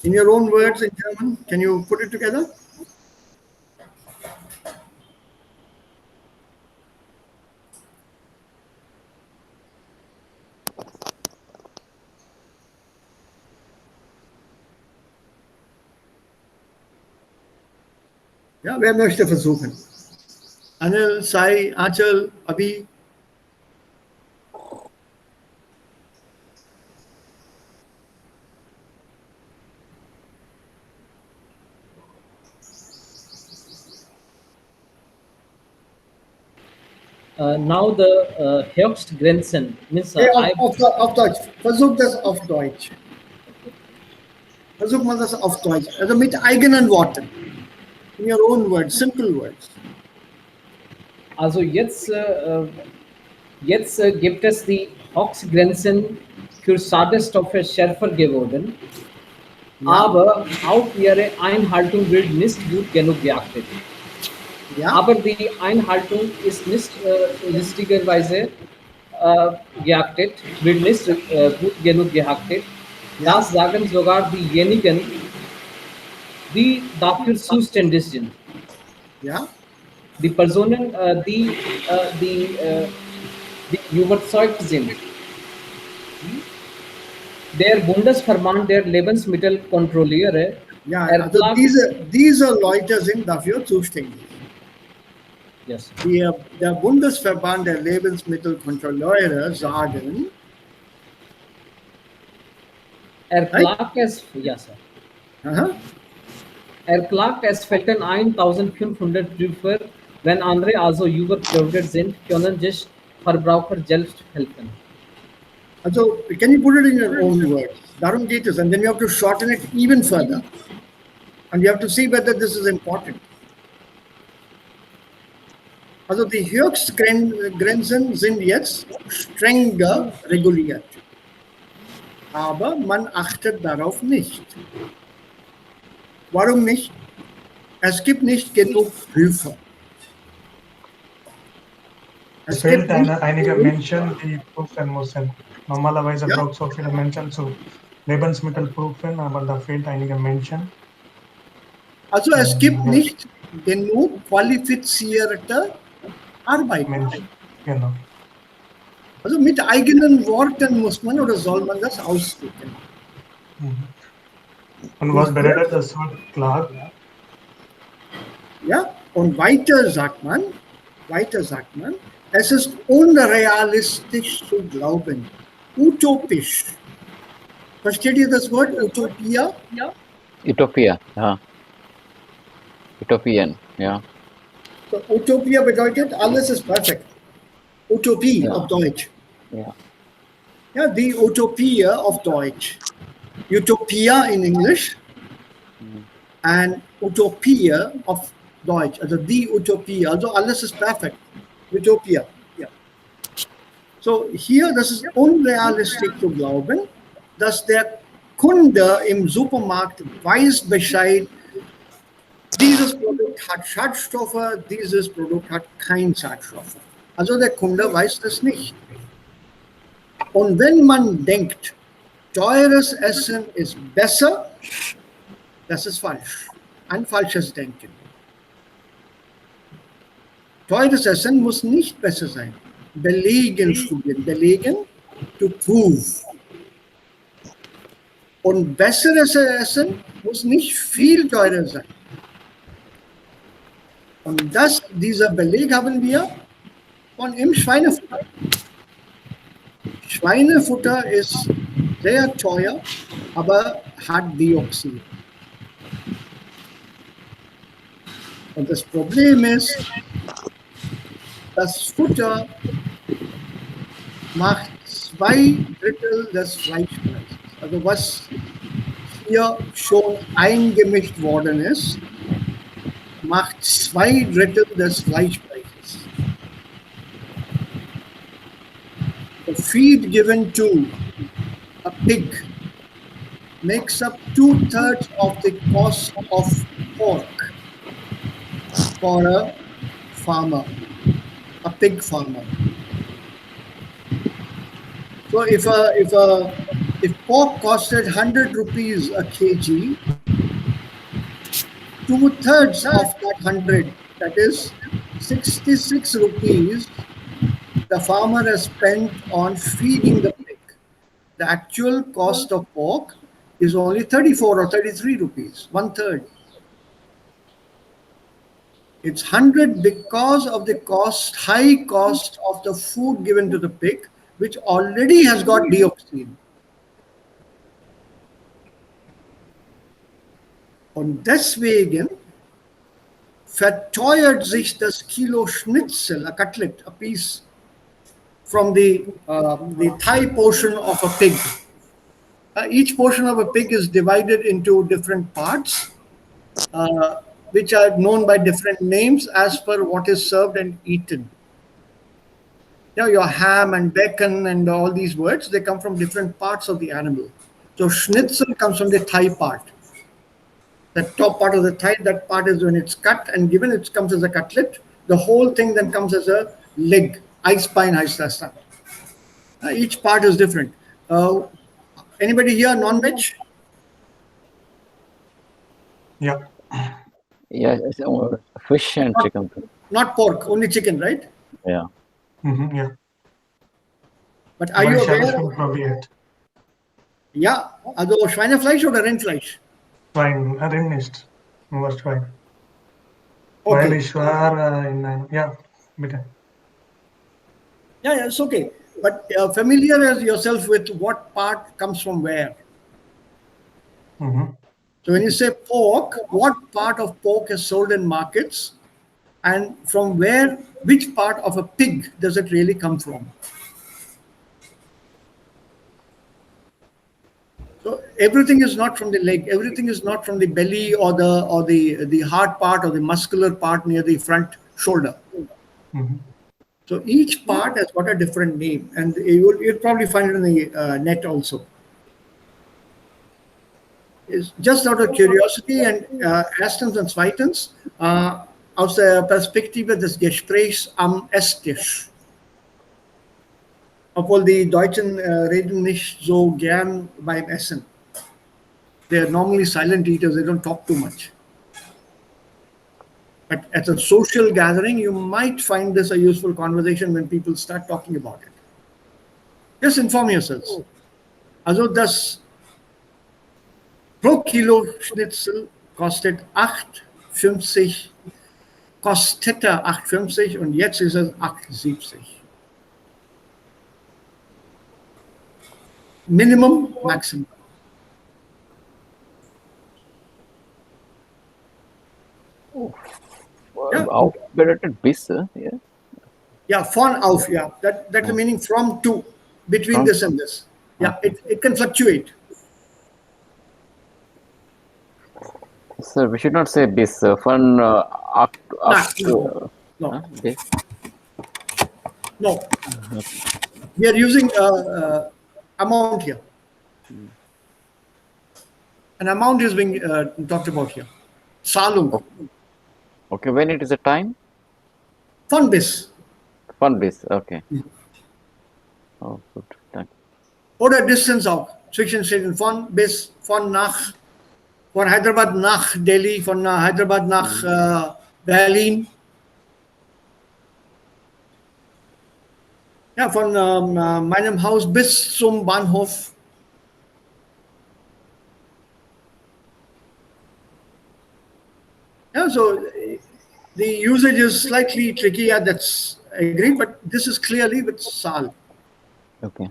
In your own words in German, can you put it together? Ja, wer möchte versuchen? Anil, Sai, Achal, Abhi? Now the Höchstgrenzen means Auf Deutsch. Versuch das auf Deutsch. Versuch mal das auf Deutsch. Also mit eigenen Worten. In your own words, simple words. Also jetzt gibt es die Höchstgrenzen für Schadstoffe schärfer geworden, aber auf ihre Einhaltung wird nicht gut genug geachtet. Ja. Aber die Einhaltung ist nicht richtigerweise geachtet, wird nicht gut genug geachtet. Das sagen sogar diejenigen, die dafür zuständig sind. Ja. Die Personen, die überzeugt sind. Der Bundesverband der Lebensmittelkontrolleure Ja, also diese Leute sind dafür zuständig. Yes. Der Bundesverband der Lebensmittelkontrolleure sagen, klagt es, ja, Sir. aha, Klagt, es fehlten 1500 Prüfer, wenn andere also überfordert sind, können sich Verbraucher selbst helfen. also can you put it in your own words? Darum geht es. And then you have to shorten it even further. And you have to see whether this is important. Also die Höchstgrenzen sind jetzt strenger reguliert. Aber man achtet darauf nicht. Warum nicht? Es gibt nicht genug Prüfer. Es Es fehlt gibt nicht einige genug, Menschen, die prüfen müssen. Normalerweise ja, braucht es so viele Menschen zu Lebensmittel prüfen, aber da fehlt einige Menschen. also es gibt Ja, nicht genug qualifizierte Arbeiter. Menschen, genau. Also mit eigenen Worten muss man oder soll man das ausdrücken. Mhm. Und was Die bedeutet das Wort klar? Ja, und weiter sagt man, es ist unrealistisch zu glauben. Utopisch. Versteht ihr das Wort Utopia? Utopia, ja. Utopian, ja. So, Utopia bedeutet, alles ist perfekt. Utopie Ja. auf Deutsch. Ja. Ja, die Utopie auf Deutsch. Utopia in English and Utopia auf Deutsch. Also die Utopie. Also alles ist perfekt. Utopia. Ja. So hier, das ist unrealistisch zu glauben, dass der Kunde im Supermarkt weiß Bescheid, dieses Produkt hat Schadstoffe, dieses Produkt hat keine Schadstoffe. Also der Kunde weiß das nicht. Und wenn man denkt, teures Essen ist besser, das ist falsch. Ein falsches Denken. Teures Essen muss nicht besser sein. Belegen studieren. Belegen to prove. Und besseres Essen muss nicht viel teurer sein. Und dieser Beleg haben wir von im Schweinefutter. Schweinefutter ist sehr teuer, aber hat Dioxin. Und das Problem ist, das Futter macht 2/3 des Fleischpreises. Also was hier schon eingemischt worden ist, macht 2/3 des Fleischpreises. The feed given to a pig makes up 2/3 of the cost of pork for a farmer, a pig farmer. So if pork costed 100 rupees a kg, 2/3 of that 100, that is 66 rupees, the farmer has spent on feeding the pig. The actual cost of pork is only 34 or 33 rupees, 1/3. It's 100 because of the high cost of the food given to the pig, which already has got dioxin. Und deswegen verteuert sich das Kilo Schnitzel, a cutlet, a piece from the thigh portion of a pig. Each portion of a pig is divided into different parts, which are known by different names as per what is served and eaten. You know, your ham and bacon and all these words, they come from different parts of the animal. So schnitzel comes from the thigh part. The top part of the thigh, that part is when it's cut and given, it comes as a cutlet. The whole thing then comes as a leg. Eisbein heißt das dann. Each part is different. Anybody here non-veg? Yeah. Yeah, it's, fish and chicken. Not pork, only chicken, right? Yeah. Mm-hmm, yeah. But are you aware? Probiert. Ja, also Schweinefleisch oder Rindfleisch? Schwein, Rind nicht. Nur Schwein. Okay. Weil ich war ja, bitte. Yeah, it's okay. But familiarize yourself with what part comes from where. Mm-hmm. So when you say pork, what part of pork is sold in markets, and from where, which part of a pig does it really come from? So everything is not from the leg, everything is not from the belly or the hard part or the muscular part near the front shoulder. So each part has got a different name, and you'll probably find it in the net also. It's just out of curiosity und erstens und zweitens aus der Perspektive des Gesprächs am Esstisch. Obwohl die Deutschen reden nicht so gern beim Essen. They're normally silent eaters, they don't talk too much. But at a social gathering, you might find this a useful conversation when people start talking about it. Just inform yourselves. Also das pro Kilo Schnitzel kostete 8,50 und jetzt ist es 8,70. Minimum, maximum. Yeah. Aufbereitet bis, yeah. Yeah, von auf, yeah. That's the meaning from to, between this and this. Yeah, it can fluctuate. Sir, we should not say bis. Von No. Bis. No. We are using amount here. An amount is being talked about here. Salung. Okay, when it is a time? Von bis. Von bis, okay. Oh, good. Thank you. Oder distance auch. Zwischen Städten von bis, von nach, von Hyderabad nach Delhi, von Hyderabad nach Berlin. Ja, von meinem Haus bis zum Bahnhof. Yeah, so the usage is slightly tricky. Yeah, that's agreed, but this is clearly with Sal. Okay.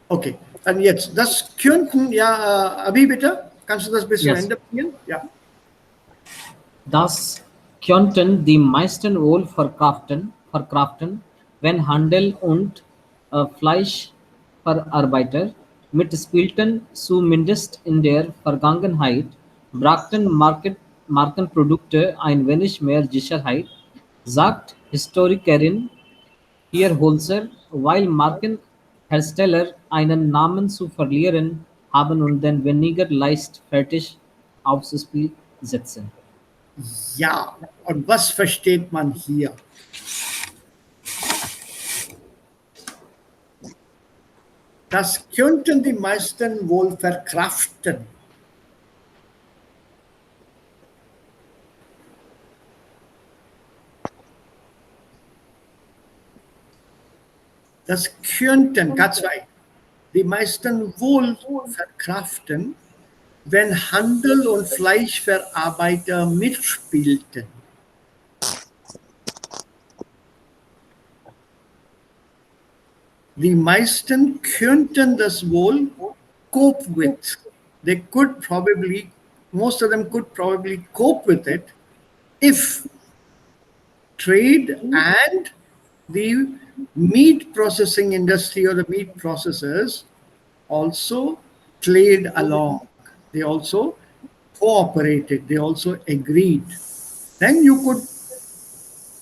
Okay, und jetzt, das könnten, ja, Abi, bitte, kannst du das ein bisschen Yes. Ende bringen? Ja. Das könnten die meisten wohl verkraften, wenn Handel und Fleischverarbeiter mitspielten, zumindest in der Vergangenheit, brachten Markenprodukte ein wenig mehr Sicherheit, sagt Historikerin Hierholzer, weil Markenhersteller einen Namen zu verlieren haben und dann weniger leicht fertig aufs Spiel setzen. Ja, und was versteht man hier? Das könnten die meisten wohl verkraften. Das könnten, K2, die meisten wohl verkraften, wenn Handel und Fleischverarbeiter mitspielten. Die meisten könnten das wohl cope with. They could probably, most of them could probably cope with it if trade and the meat processing industry or the meat processors also played along. They also cooperated. They also agreed. Then you could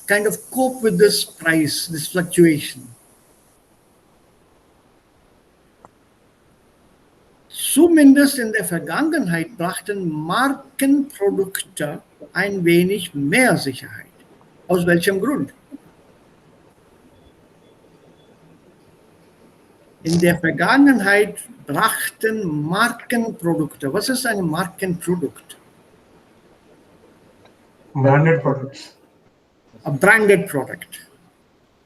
kind of cope with this price, this fluctuation. Zumindest in der Vergangenheit brachten Markenprodukte ein wenig mehr Sicherheit. Aus welchem Grund? In der Vergangenheit brachten Markenprodukte. Was ist ein Markenprodukt? Branded products. A branded product.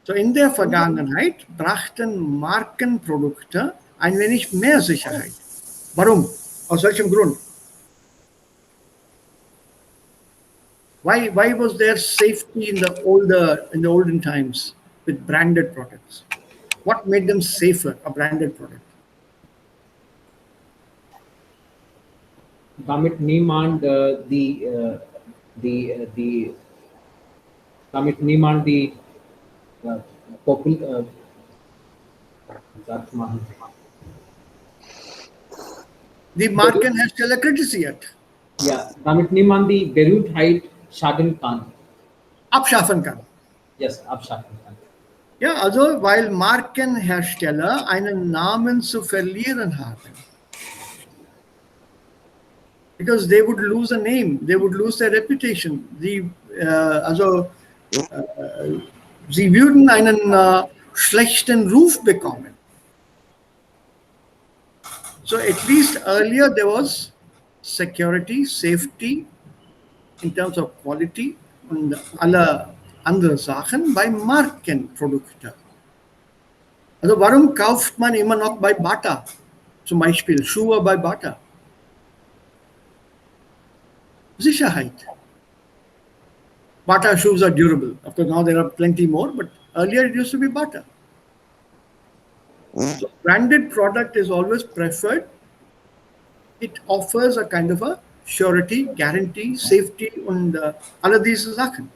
So in der Vergangenheit brachten Markenprodukte ein wenig mehr Sicherheit. Warum? Aus welchem Grund? Why was there safety in the olden times with branded products? What made them safer, a branded product? Damit niemand Die Markenhersteller kritisiert. ja, damit niemand die Berühmtheit schaden kann. abschaffen kann. Yes, abschaffen kann. Ja, also weil Markenhersteller einen Namen zu verlieren haben. Because they would lose a name, they would lose their reputation. Sie würden einen schlechten Ruf bekommen. So at least earlier there was security, safety in terms of quality und alle andere Sachen bei Markenprodukten. Also warum kauft man immer noch bei Bata zum Beispiel Schuhe bei Bata? Sicherheit. Bata shoes are durable. Of course, now there are plenty more, but earlier it used to be Bata. So branded product is always preferred. It offers a kind of a surety, guarantee, safety, and all of these Sachen.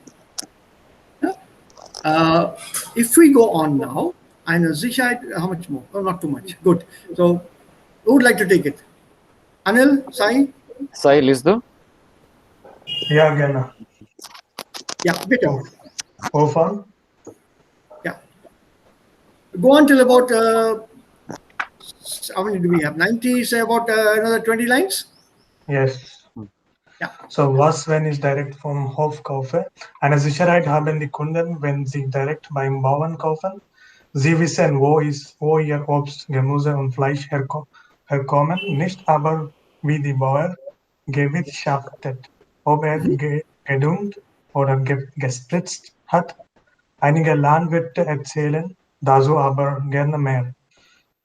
Yeah? If we go on now, eine Sicherheit, how much more? Oh, not too much. Good. So, who would like to take it? Anil, Sai? Sai, liest du? Ja, gerne. Yeah, bitte. Wovon? Yeah. Go on till about, how many do we have? 90, say about another 20 lines? Yes. Ja. So was, wenn ich direkt vom Hof kaufe? Eine Sicherheit haben die Kunden, wenn sie direkt beim Bauern kaufen. Sie wissen, wo ihr Obst, Gemüse und Fleisch herkommen, nicht aber wie die Bauer gewirtschaftet, ob er gedüngt oder gespritzt hat. Einige Landwirte erzählen dazu aber gerne mehr.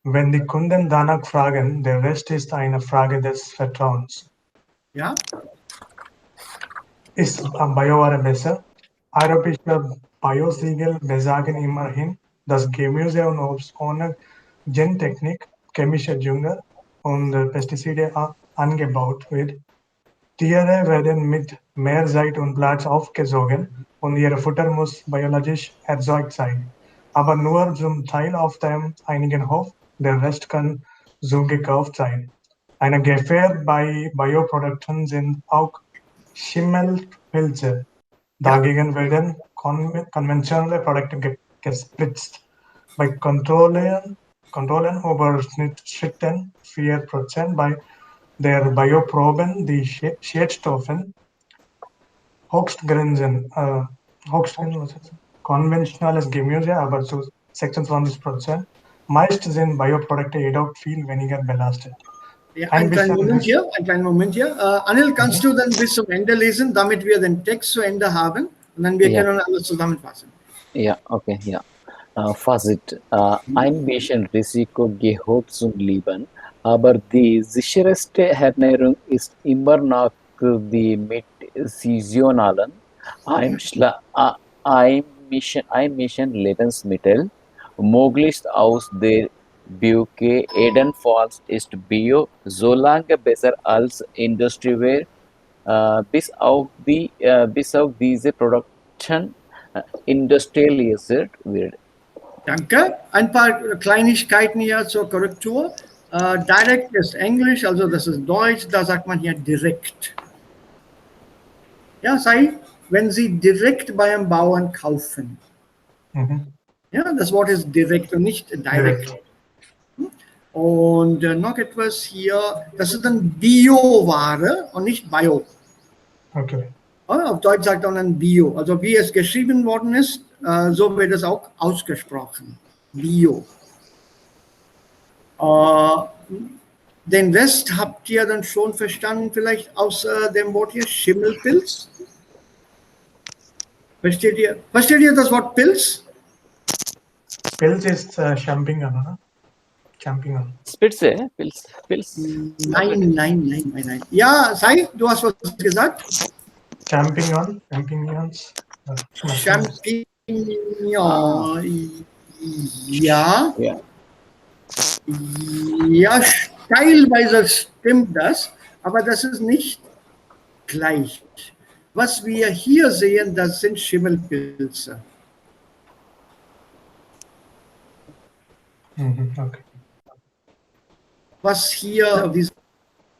Wenn die Kunden danach fragen, der Rest ist eine Frage des Vertrauens. Ja. Ist Bioware besser? Europäische Biosiegel besagen immerhin, dass Gemüse und Obst ohne Gentechnik, chemische Dünger und Pestizide angebaut wird. Tiere werden mit mehr Zeit und Platz aufgesogen und ihr Futter muss biologisch erzeugt sein. Aber nur zum Teil auf dem einigen Hof, der Rest kann so gekauft sein. Eine Gefahr bei Bioprodukten sind auch Schimmelpilze. Dagegen werden konventionelle Produkte gespritzt. Bei Kontrollen überschritten 4% bei der Bioproben die Schädstoffen Höchstgrenzen. Konventionelles Gemüse aber zu 26%. Meist sind Bioprodukte jedoch viel weniger belastet. Ja, einen kleinen Moment hier. Anil, kannst du dann bis zum Ende lesen, damit wir den Text zu Ende haben und dann wir können alles zusammenfassen. Ja, okay, ja. Fazit. Ein bisschen Risiko gehört zum Leben, aber die sicherste Ernährung ist immer noch die mit saisonalen einmischen Lebensmittel, möglichst aus der Büche. Ebenfalls ist Bio so lange besser als Industrieware, bis auf diese Produktion industrialisiert wird. Danke. Ein paar Kleinigkeiten hier zur Korrektur. Direct ist Englisch, also das ist Deutsch, da sagt man hier direkt. Ja, sei, wenn Sie direkt bei einem Bauern kaufen. Ja, das Wort ist direkt und nicht direkt. Und noch etwas hier, das ist dann Bioware und nicht Bio. Okay. Auf Deutsch sagt man dann Bio. Also wie es geschrieben worden ist, so wird es auch ausgesprochen. Bio. Den Rest habt ihr dann schon verstanden, vielleicht außer dem Wort hier Schimmelpilz? Versteht ihr das Wort Pilz? Pilz ist Champignon, oder? Champignon. Spitze, Pilz. Nein. Ja, Sai, du hast was gesagt? Champignons. Champignon. Ja. Ja, teilweise stimmt das, aber das ist nicht gleich. Was wir hier sehen, das sind Schimmelpilze. Okay. Was hier, diese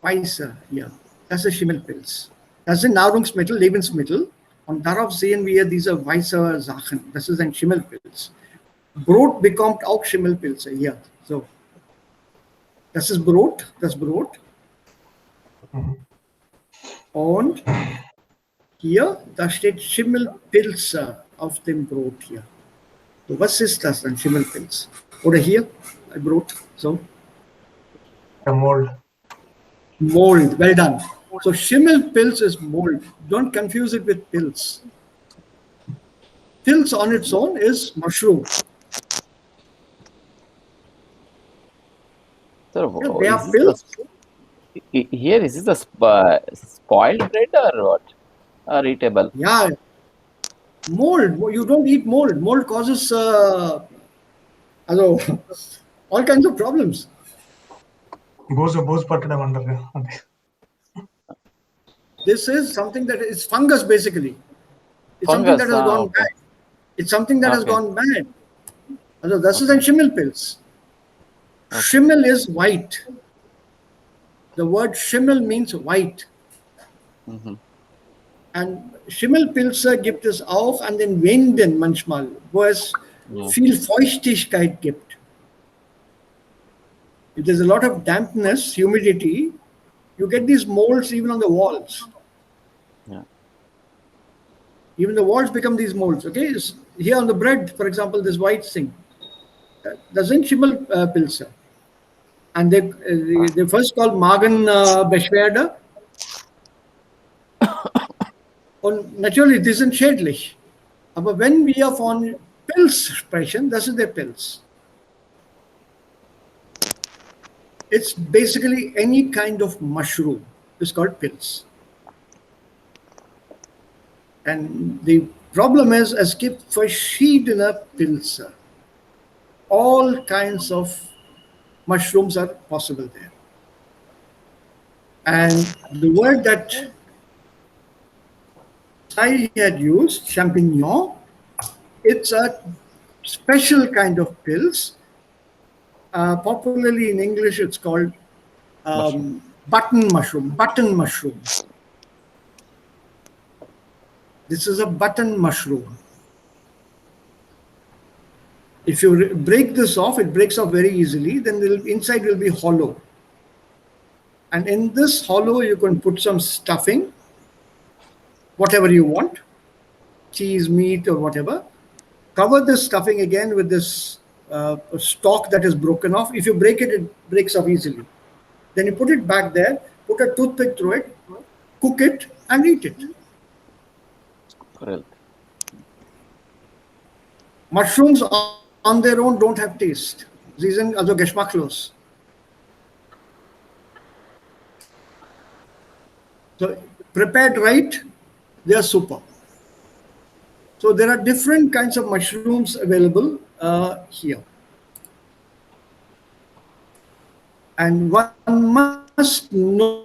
Weiße hier, das ist Schimmelpilz. Das sind Nahrungsmittel, Lebensmittel, Und darauf sehen wir diese weiße Sachen. Das ist ein Schimmelpilz. Brot bekommt auch Schimmelpilze hier. So. Das ist Brot, das Brot. Und hier, da steht Schimmelpilze auf dem Brot hier. So, was ist das, ein Schimmelpilz? Oder hier, ein Brot, so. The mold. Mold, well done. So Schimmelpilz is mold. Don't confuse it with pills. Pills on its own is mushroom. So, Yeah, they are is pills. here is this the spoiled bread or what? Or eatable? Yeah. Mold. You don't eat mold. Mold causes all kinds of problems. బూజు పట్టడం అంటారు కదా అదే. This is something that is fungus basically. It's something that has Fungus, gone okay. bad. It's something that has Okay. gone bad. Also, this is a Schimmelpilz. Schimmel is white. The word Schimmel means white. Mhm. Und Schimmelpilze gibt es auch an den Wänden manchmal, wo es viel Feuchtigkeit gibt. If there's a lot of dampness, humidity, you get these molds even on the walls. Yeah. Even the walls become these molds. Okay, here on the bread, for example, this white thing, that's in Schimmelpilze. And they first called Magenbeschwerde. Und natürlich, die sind schädlich. Aber wenn wir von Pilz sprechen, das ist der Pilz. It's basically any kind of mushroom. It's called pilz. And the problem is, es gibt verschiedene Pilze. All kinds of mushrooms are possible there. And the word that I had used, champignon, it's a special kind of pills. Popularly in English, it's called button mushroom. Button mushroom. This is a button mushroom. If you break this off, it breaks off very easily. Then inside will be hollow. And in this hollow, you can put some stuffing, whatever you want, cheese, meat, or whatever. Cover this stuffing again with this stalk that is broken off. If you break it, it breaks off easily. Then you put it back there, put a toothpick through it, cook it, and eat it. Correct. Mushrooms on their own don't have taste. Sie sind also geschmacklos. So prepared right, they are super. So there are different kinds of mushrooms available here. And one must know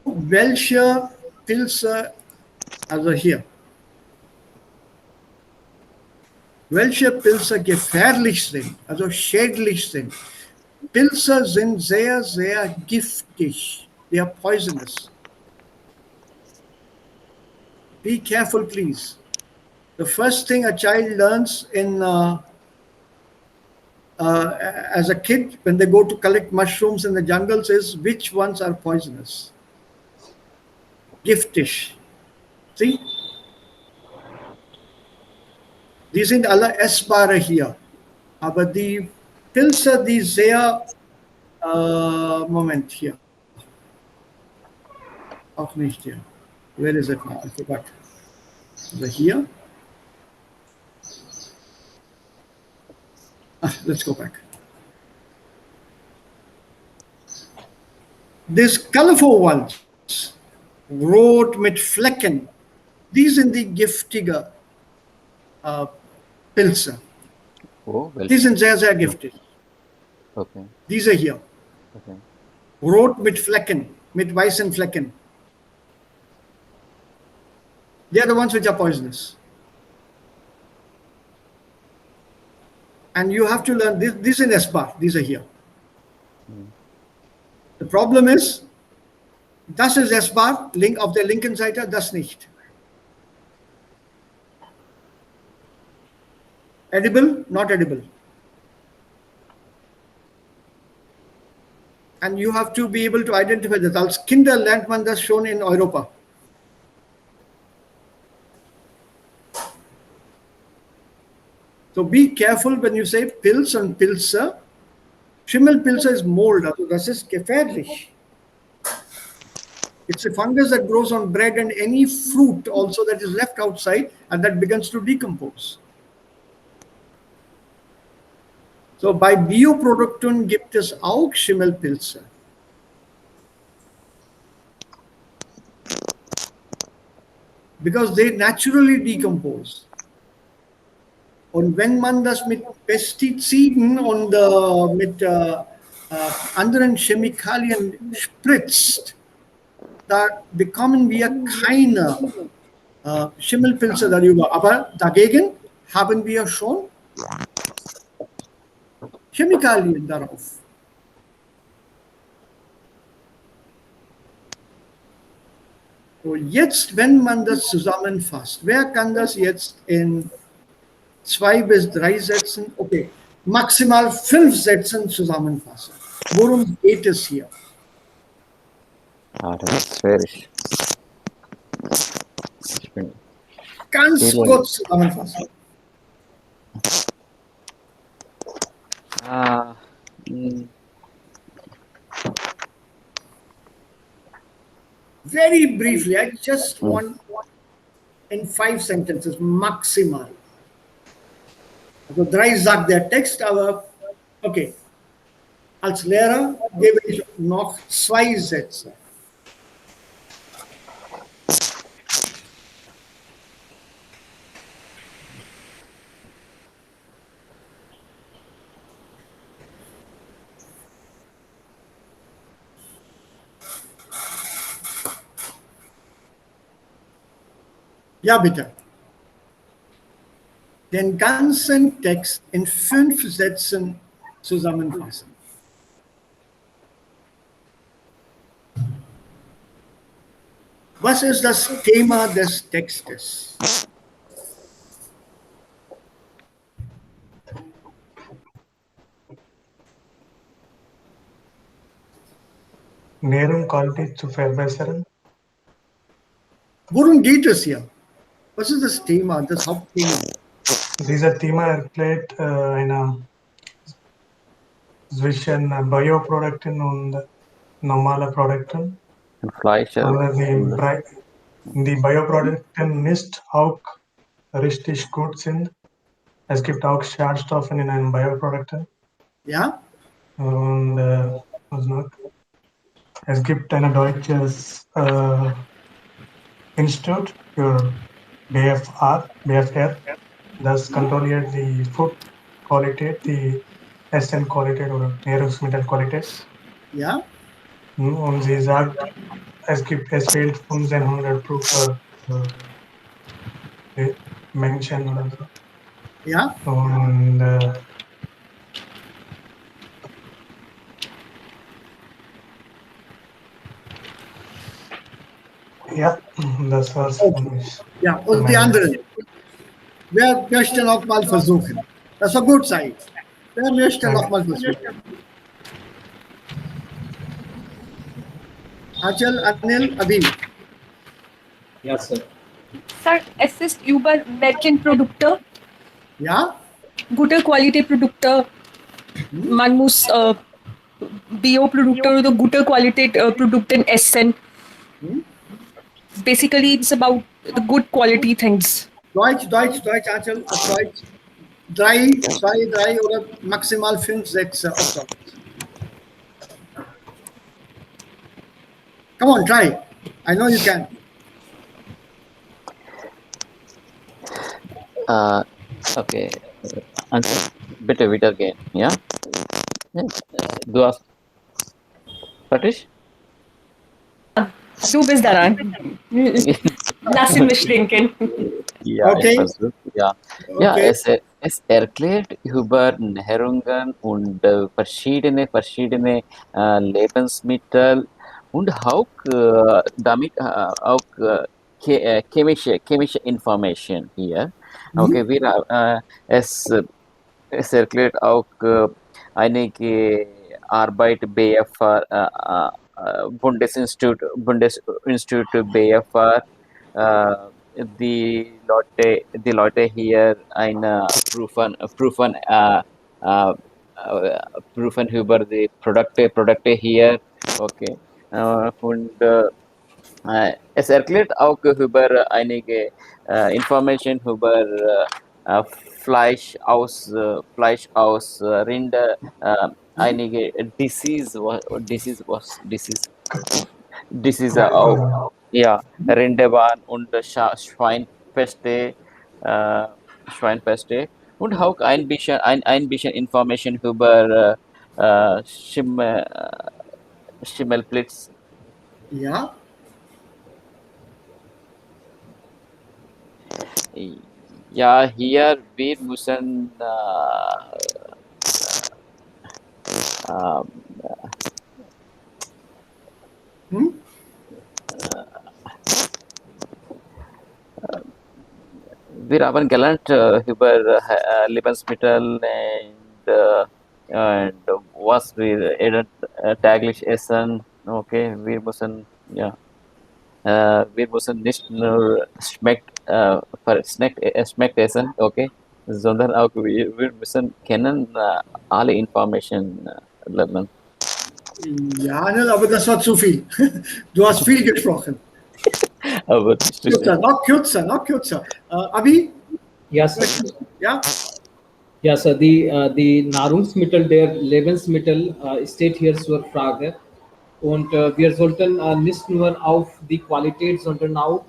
welche Pilze, also hier, welche Pilze gefährlich sind, also schädlich sind. Pilze sind sehr, sehr giftig. They are poisonous. Be careful, please. The first thing a child learns as a kid when they go to collect mushrooms in the jungles is which ones are poisonous. Giftig. See? Die sind alle essbare hier. Aber die Pilze, die sehr, Moment hier. Auch nicht hier. Where is it now? I forgot. Also hier. Let's go back. These colorful ones, rot mit Flecken, these sind die giftige Pilze. Oh, well. Die sind sehr, sehr giftig. Okay. Diese hier, Okay. rot mit Flecken, mit weißen Flecken. They are the ones which are poisonous. And you have to learn this in S-bar, these are here. The problem is, das ist S-bar, link auf der linken Seite, das nicht. Edible, not edible. And you have to be able to identify this. Als Kinder lernt man das schon in Europa. So be careful when you say Pilz und Pilze. Schimmelpilze is mold, also das ist gefährlich. It's a fungus that grows on bread and any fruit also that is left outside and that begins to decompose. So bei Bioprodukten gibt es auch Schimmelpilze. Because they naturally decompose. Und wenn man das mit Pestiziden und mit anderen Chemikalien spritzt, da bekommen wir keine Schimmelpilze darüber. Aber dagegen haben wir schon Chemikalien darauf. So, jetzt, wenn man das zusammenfasst, wer kann das jetzt in 2 bis 3 Sätzen, okay, maximal 5 Sätzen zusammenfassen? Worum geht es hier? Das ist schwierig. Ich bin Ganz kurz zusammenfassen. Very briefly, I just want in 5 sentences maximal. Also 3 sagt der Text, aber okay. Als Lehrer gebe ich noch 2 Sätze. Ja, bitte. Den ganzen Text in 5 Sätzen zusammenfassen. Was ist das Thema des Textes? Nährung Qualität zu verbessern. Worum geht es hier? Was ist das Thema, das Hauptthema? Dieser Thema erklärt zwischen Bioprodukten und normalen Produkten. Fleisch. Die Bioprodukte nicht auch richtig gut sind. Es gibt auch Schadstoffe in einem Bioprodukten. Ja? Und was noch? Es gibt ein deutsches Institut für BFR, das kontrolliert die Food-Qualität, die Essenqualität oder Nahrungsmittelqualität. Ja? Und sie sagt, es fehlt 1500 pro Menschen oder so. Ja? Und ja, das war's von mich. Ja, und die anderen. Wer möchte noch mal versuchen? Das war gut, Said. Wer möchte noch mal versuchen? Achal, Anil, Abhi. Yes, sir. Sir, es ist über Produkte, Ja? gute Qualitätsprodukte. Man muss Bioprodukte oder gute Qualitätsprodukte essen. Basically, it's about the good quality things. Deutsch, Achal, Deutsch. 3, 2, 3 oder maximal 5 Sätze auf Deutsch. Come on, try. I know you can. Okay. Bitte wieder gehen, ja? Du hast fertig? Du bist daran. Lass ihn mich denken. Ja, Okay. ich versuche, ja. Ja, Okay. es erklärt über Nährungen und verschiedene Lebensmittel und auch damit auch chemische Information hier. Okay, es erklärt auch einige Arbeit BFR, Bundesinstitut BFR, äh, die Leute hier eine äh, Prüfen über die Produkte hier, okay, und es erklärt auch über einige Information über äh, Fleisch aus Rinder, einige Disease auch, ja, Rinderwahn und äh, Schweinpeste und auch ein bisschen Information über Schimmelpilz. Ja, Ja, hier wir müssen äh, hm? wir haben gelernt über Lebensmittel und was wir täglich essen. Okay, wir müssen nicht nur schmeckt essen, okay, sondern auch wir müssen kennen alle Information lernen. Ja, ne, aber das war zu viel. Du hast viel gesprochen. Aber das ist Kürzer, noch kürzer, noch kürzer. Abi, Yes, ja, ja, sir, die Nahrungsmittel, der Lebensmittel steht hier zur Frage. Und wir sollten nicht nur auf die Qualität, sondern auch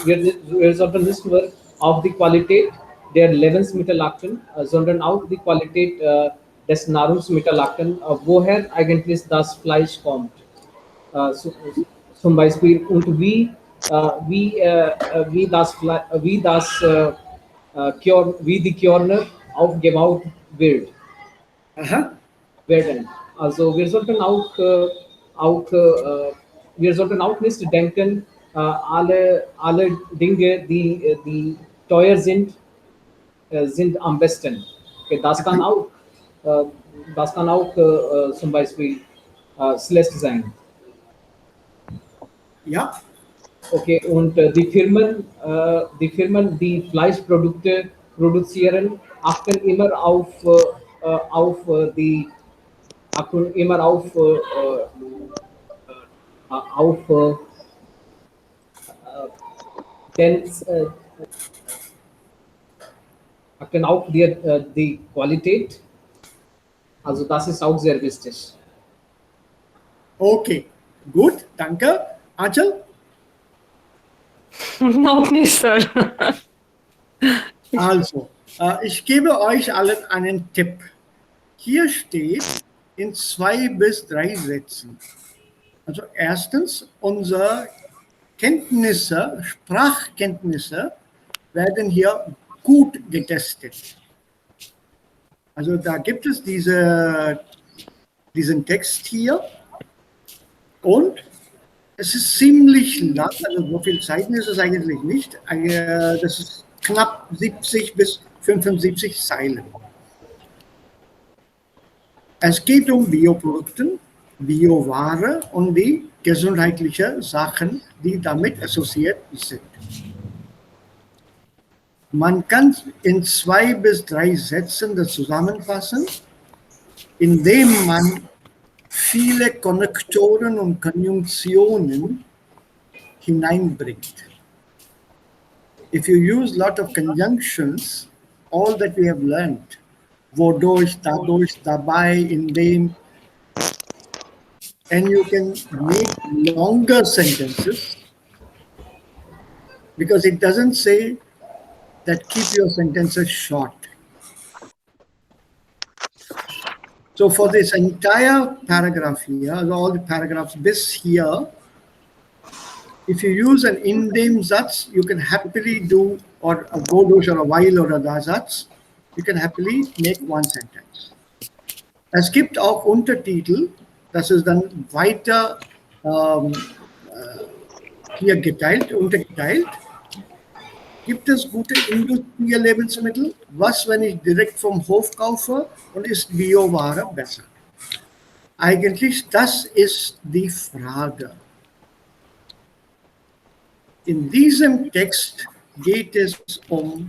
wir sollten nicht nur auf die Qualität der Lebensmittel achten, sondern auch die Qualität des Nahrungsmittels achten, woher eigentlich das Fleisch kommt. So, zum Beispiel und wie die Körner aufgebaut aha, werden. Also wir sollten auch nicht denken, alle Dinge, die teuer sind, sind am besten. Okay, äh, das kann auch zum Beispiel schlecht sein. ja, Okay, und die Firmen, die Fleischprodukte produzieren, achten immer achten immer auf den, achten auch die Qualität. Also das ist auch sehr wichtig. okay, gut, danke. Achel, Noch nicht, Sir. also, ich gebe euch allen einen Tipp. Hier steht in 2 bis 3 Sätzen. Also erstens, unsere Kenntnisse, Sprachkenntnisse werden hier gut getestet. Also da gibt es diesen Text hier und es ist ziemlich lang, also so viel Zeit ist es eigentlich nicht. Das ist knapp 70 bis 75 Zeilen. Es geht um Bioprodukte, Bioware und die gesundheitlichen Sachen, die damit assoziiert sind. Man kann in 2 bis 3 Sätzen das zusammenfassen, indem man viele Konnektoren und Konjunktionen hineinbringt. If you use a lot of conjunctions, all that we have learned, wodurch, dadurch, dabei, in dem, and you can make longer sentences because it doesn't say that keep your sentences short. So for this entire paragraph here, all the paragraphs bis here, if you use an in-dem Satz, you can happily do, or a wodurch or a while or a da Satz, you can happily make one sentence. Es gibt auch Untertitel, das ist dann weiter hier geteilt, untergeteilt. Gibt es gute Industrielebensmittel? Was, wenn ich direkt vom Hof kaufe und ist Bioware besser? Eigentlich, das ist die Frage. In diesem Text geht es um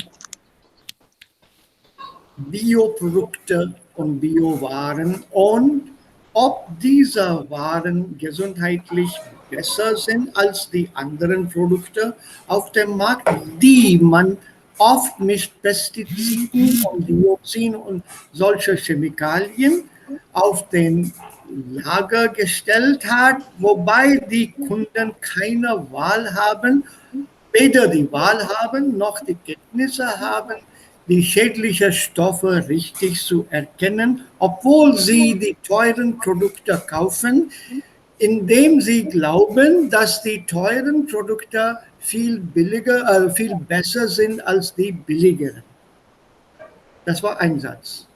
Bioprodukte und Biowaren und ob diese Waren gesundheitlich besser sind als die anderen Produkte auf dem Markt, die man oft mit Pestiziden und Dioxin und solche Chemikalien auf den Lager gestellt hat, wobei die Kunden keine Wahl haben, weder die Wahl haben noch die Kenntnisse haben, die schädlichen Stoffe richtig zu erkennen, obwohl sie die teuren Produkte kaufen, indem sie glauben, dass die teuren Produkte viel billiger, viel besser sind als die billigeren. Das war ein Satz.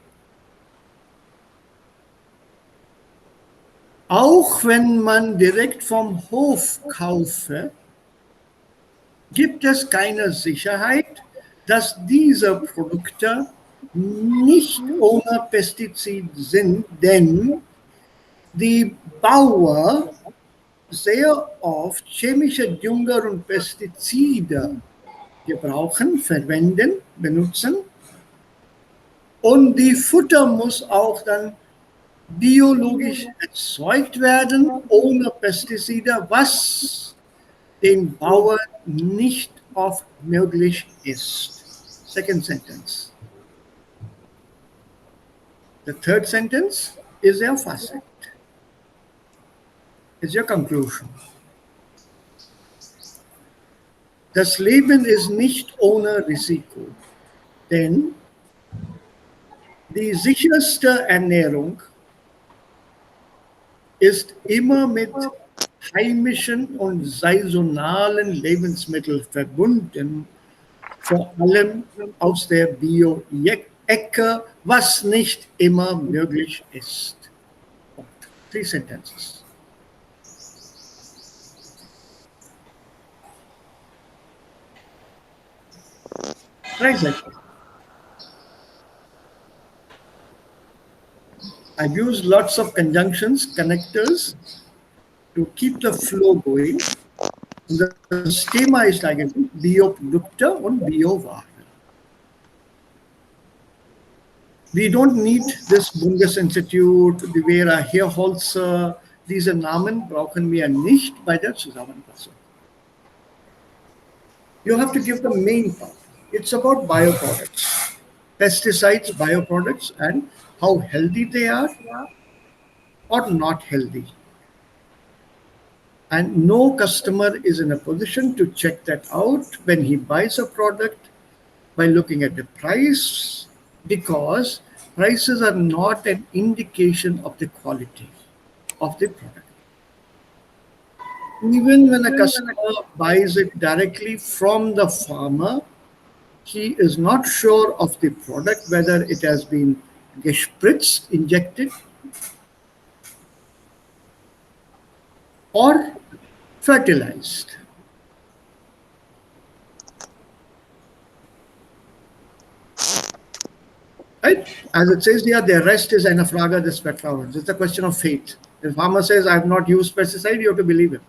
Auch wenn man direkt vom Hof kaufe, gibt es keine Sicherheit, dass diese Produkte nicht ohne Pestizid sind, denn die Bauer sehr oft chemische Dünger und Pestizide gebrauchen, verwenden, benutzen. Und die Futter muss auch dann biologisch erzeugt werden, ohne Pestizide, was den Bauern nicht oft möglich ist. Second sentence. The third sentence is your facet, is your conclusion. Das Leben ist nicht ohne Risiko, denn die sicherste Ernährung ist immer mit heimischen und saisonalen Lebensmitteln verbunden, vor allem aus der Bio-Ecke, was nicht immer möglich ist. Three sentences. Right. I've used lots of conjunctions, connectors to keep the flow going. Und das Thema ist eigentlich Bioprodukte und Bioware. We don't need this Bundesinstitut, die Vera Herholzer, diese Namen brauchen wir nicht bei der Zusammenfassung. You have to give the main part. It's about bioproducts, pesticides, bioproducts, and how healthy they are or not healthy. And no customer is in a position to check that out when he buys a product by looking at the price, because prices are not an indication of the quality of the product. Even when a customer buys it directly from the farmer, he is not sure of the product, whether it has been gespritzt, injected, or fertilized. Right? As it says here, the rest is eine Frage des Vertrauens. It's a question of faith. If farmer says, I have not used pesticide, you have to believe him.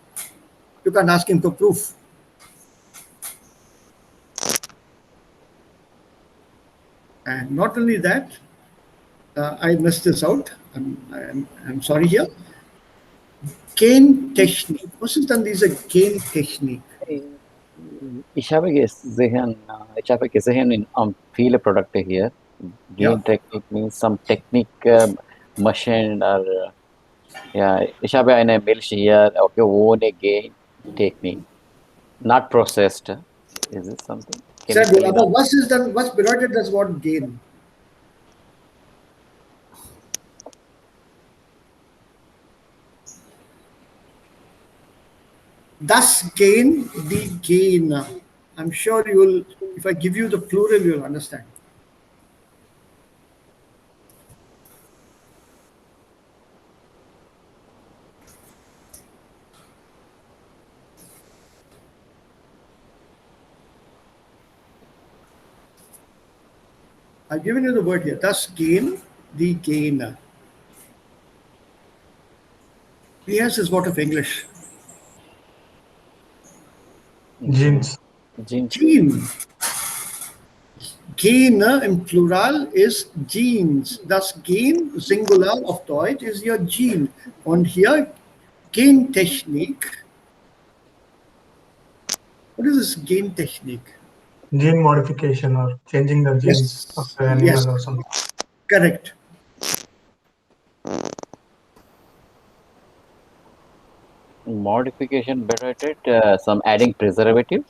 You can't ask him to prove. And not only that, I missed this out. I'm sorry here. Gentechnik. Was ist dann diese Gentechnik? Ich habe gesehen in viele Produkte hier. Ja. Gain technique means some technique machine or yeah. Ich habe eine Milch hier, okay, ohne Gain technique, not processed. Is it something? Sehr gut, Chemically aber not. was bedeutet das Wort Gen? Das Gen, die Gene. I'm sure you will, if I give you the plural, you'll understand. I've given you the word here. Thus gain, the gainer. PS is what of English? Genes. Genes. Gene. Gain in plural is genes. Thus, gain singular of Deutsch is your gene. Und here, Gentechnik. What is this Gentechnik? Gene modification or changing the genes of Yes, the yes, animal or something. correct. Modification better some adding preservatives.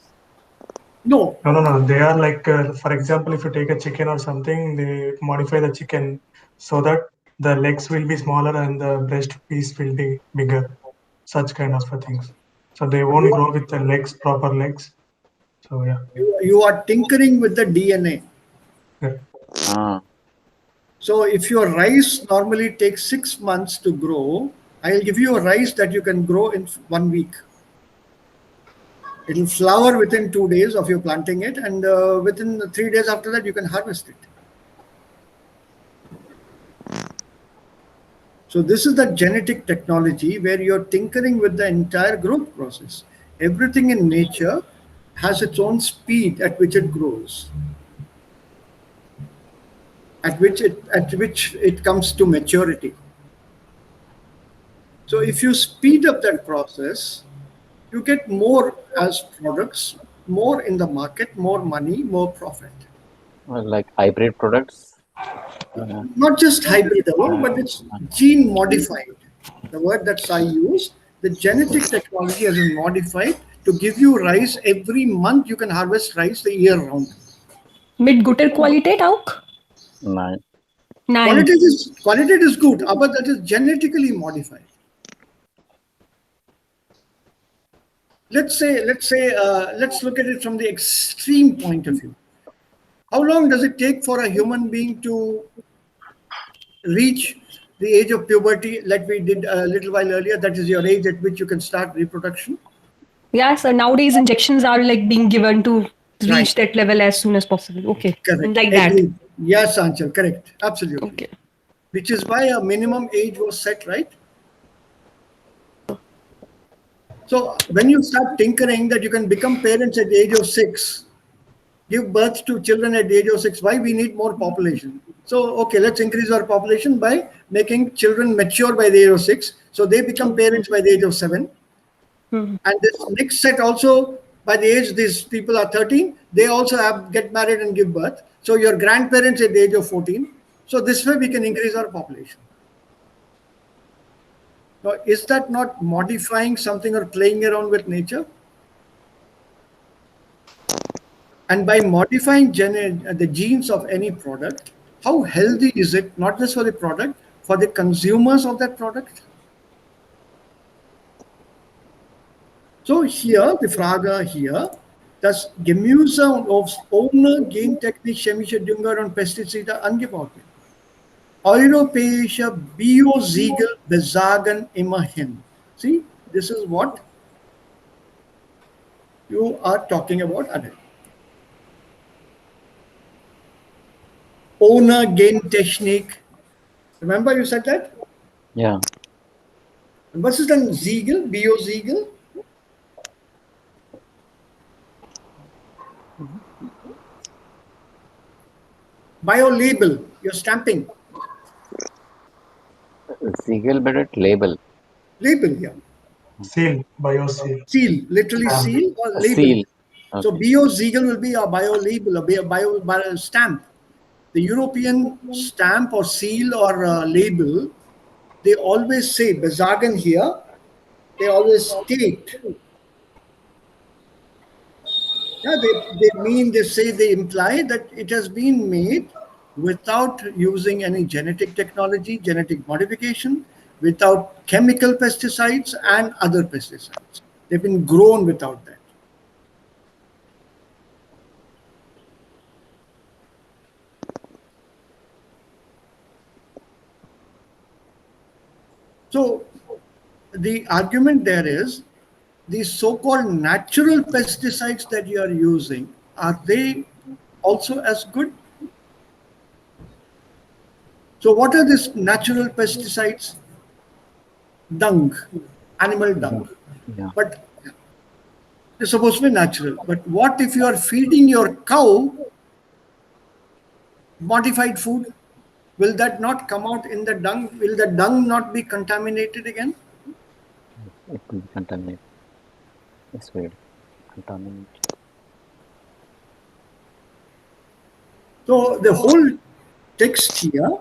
No, No. They are like, for example, if you take a chicken or something, they modify the chicken so that the legs will be smaller and the breast piece will be bigger. Such kind of things. So they won't grow with the legs, proper legs. So yeah. you are tinkering with the DNA. Yeah. Ah, So if your rice normally takes 6 months to grow, I'll give you a rice that you can grow in 1 week. It'll flower within 2 days of you planting it, and within 3 days after that, you can harvest it. So this is the genetic technology where you're tinkering with the entire growth process. Everything in nature has its own speed at which it grows, at which it comes to maturity. So if you speed up that process, you get more as products, more in the market, more money, more profit. well, like hybrid products. Not just hybrid alone, but it's gene modified. The word that I use, the genetic technology has been modified to give you rice every month. You can harvest rice the year round. Mit guter Qualität auch? Nine. Nein. Quality is good, but that is genetically modified. Let's look at it from the extreme point of view. How long does it take for a human being to reach the age of puberty, like we did a little while earlier? That is your age at which you can start reproduction. Yeah, so nowadays injections are like being given to Right. reach that level as soon as possible. Okay. Correct. Like that. Agreed. Yes, Anchal, correct. Absolutely. Okay. Which is why a minimum age was set, right? So when you start tinkering that you can become parents at the age of 6, give birth to children at the age of 6, why we need more population? So, okay, let's increase our population by making children mature by the age of 6. So they become parents by the age of 7. Mhm. And this next set also, by the age these people are 13, they also get married and give birth. So your grandparents at the age of 14. So this way we can increase our population. Now, is that not modifying something or playing around with nature? And by modifying the genes of any product, how healthy is it, not just for the product, for the consumers of that product? So hier, die Frage hier, dass Gemüse und ohne Gentechnik, chemische Dünger und Pestizide angebaut wird. Europäische Biosiegel besagen immerhin. See, this is what you are talking about, Anil. Ohne Gentechnik. Remember you said that? Yeah. Und was ist dann Siegel, Biosiegel? Bio-label, you're stamping. Siegel better label. Label here. Seal, bio-seal. Seal, literally Stamp. seal or A label. seal. So Okay. bio-siegel will be a bio-label, a bio stamp. The European stamp or seal or label, they always say, besagen here, they always state. Yeah, they imply that it has been made without using any genetic technology, genetic modification, without chemical pesticides and other pesticides. They've been grown without that. So the argument there is these so-called natural pesticides that you are using, are they also as good? So what are these natural pesticides? Dung, animal dung. Yeah. But it's supposed to be natural. But what if you are feeding your cow modified food? Will that not come out in the dung? Will the dung not be contaminated again? It will be contaminated. It's very contaminated. So the whole text here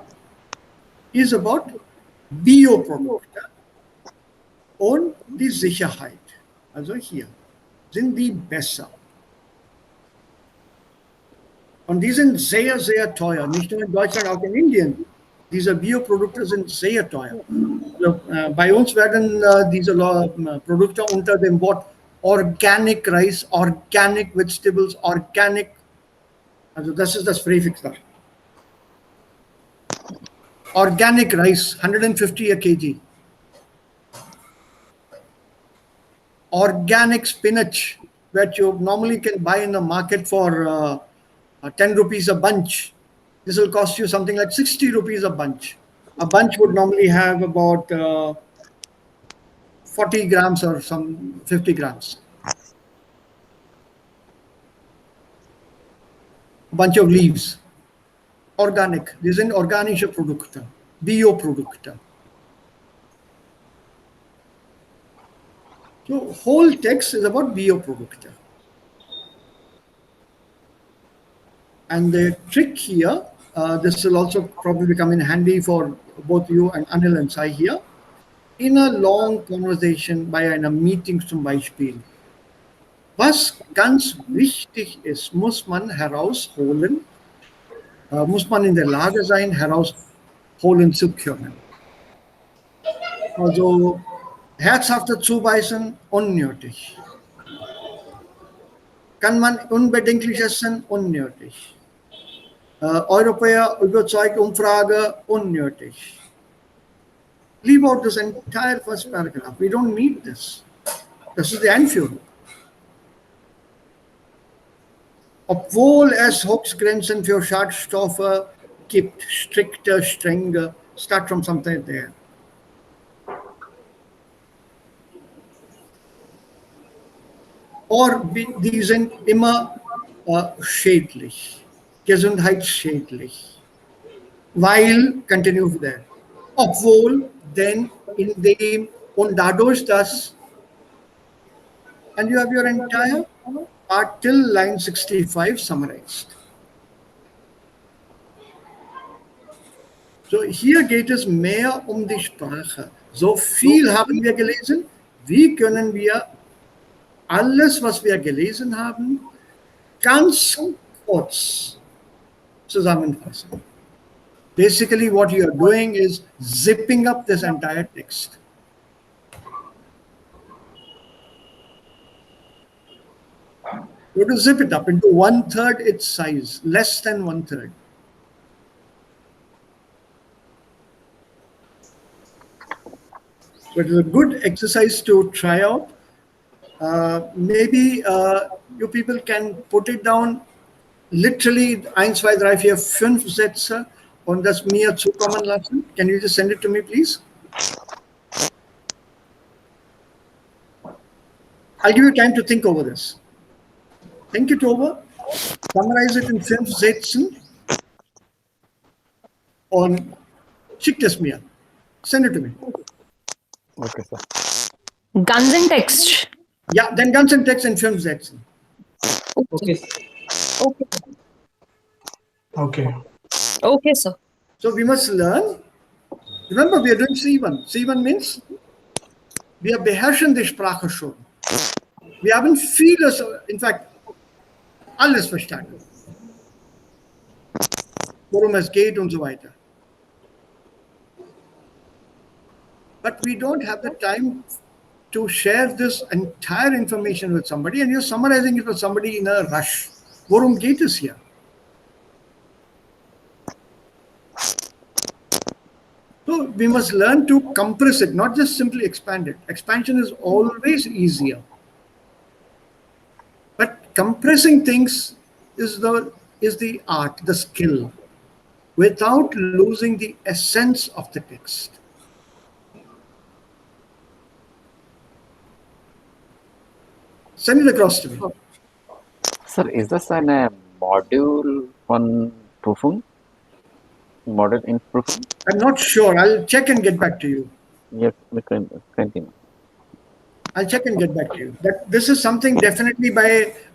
is about Bioprodukte und die Sicherheit. Also hier sind die besser. Und die sind sehr, sehr teuer. Nicht nur in Deutschland, auch in Indien. Diese Bioprodukte sind sehr teuer. Also, bei uns werden diese Produkte unter dem Wort Organic Rice, Organic Vegetables, Organic, also das ist das Präfix da. Organic Rice, 150 a kg. Organic spinach, that you normally can buy in the market for 10 rupees a bunch. This will cost you something like 60 rupees a bunch. A bunch would normally have about 40 grams or some 50 grams. A bunch of leaves. Organic. This is an organische Produkte, Bioprodukte. So whole text is about Bioprodukte. And the trick here, this will also probably come in handy for both you and Anil and Sai here. In a long conversation bei einer Meeting zum Beispiel, was ganz wichtig ist, muss man herausholen, muss man in der Lage sein, herausholen zu können. Also herzhafter Zubeißen, unnötig. Kann man unbedenklich essen, unnötig. Europäer überzeugt Umfrage, unnötig. Leave out this entire first paragraph. We don't need this. Das ist die Einführung. Obwohl es Höchstgrenzen für Schadstoffe gibt, strikte, strenge, start from something there. Die sind immer schädlich, gesundheitsschädlich. Weil, continue there. Obwohl, denn, indem und dadurch, dass, and you have your entire part till line 65 summarized. So, hier geht es mehr um die Sprache. So viel haben wir gelesen. Wie können wir alles, was wir gelesen haben, ganz kurz zusammenfassen? Basically, what you are doing is zipping up this entire text. You have to zip it up into 1/3 its size, less than 1/3. So it is a good exercise to try out. Maybe you people can put it down literally 1, 2, 3, 4, 5 Sätze und das mir zukommen lassen. Can you just send it to me, please? I'll give you time to think over this. Think it over, summarize it in 5 Sätzen und schickt es mir. Send it to me. Okay, sir. Ganzen Text. Ja, den ganzen Text in 5 Sätzen. Okay. Okay. Okay. Okay, sir. So we must learn. Remember, we are doing C1. C1 means wir beherrschen die Sprache schon. Wir haben vieles, in fact, alles verstanden. Worum es geht und so weiter. But we don't have the time to share this entire information with somebody, and you're summarizing it for somebody in a rush. Worum geht es hier? So we must learn to compress it, not just simply expand it. Expansion is always easier. But compressing things is the art, the skill. without losing the essence of the text. Send it across to me. Sir, is this an module on proofing? Model in proofing? I'm not sure. I'll check and get back to you. Yes, we can continue. I'll check and get back to you. That this is something definitely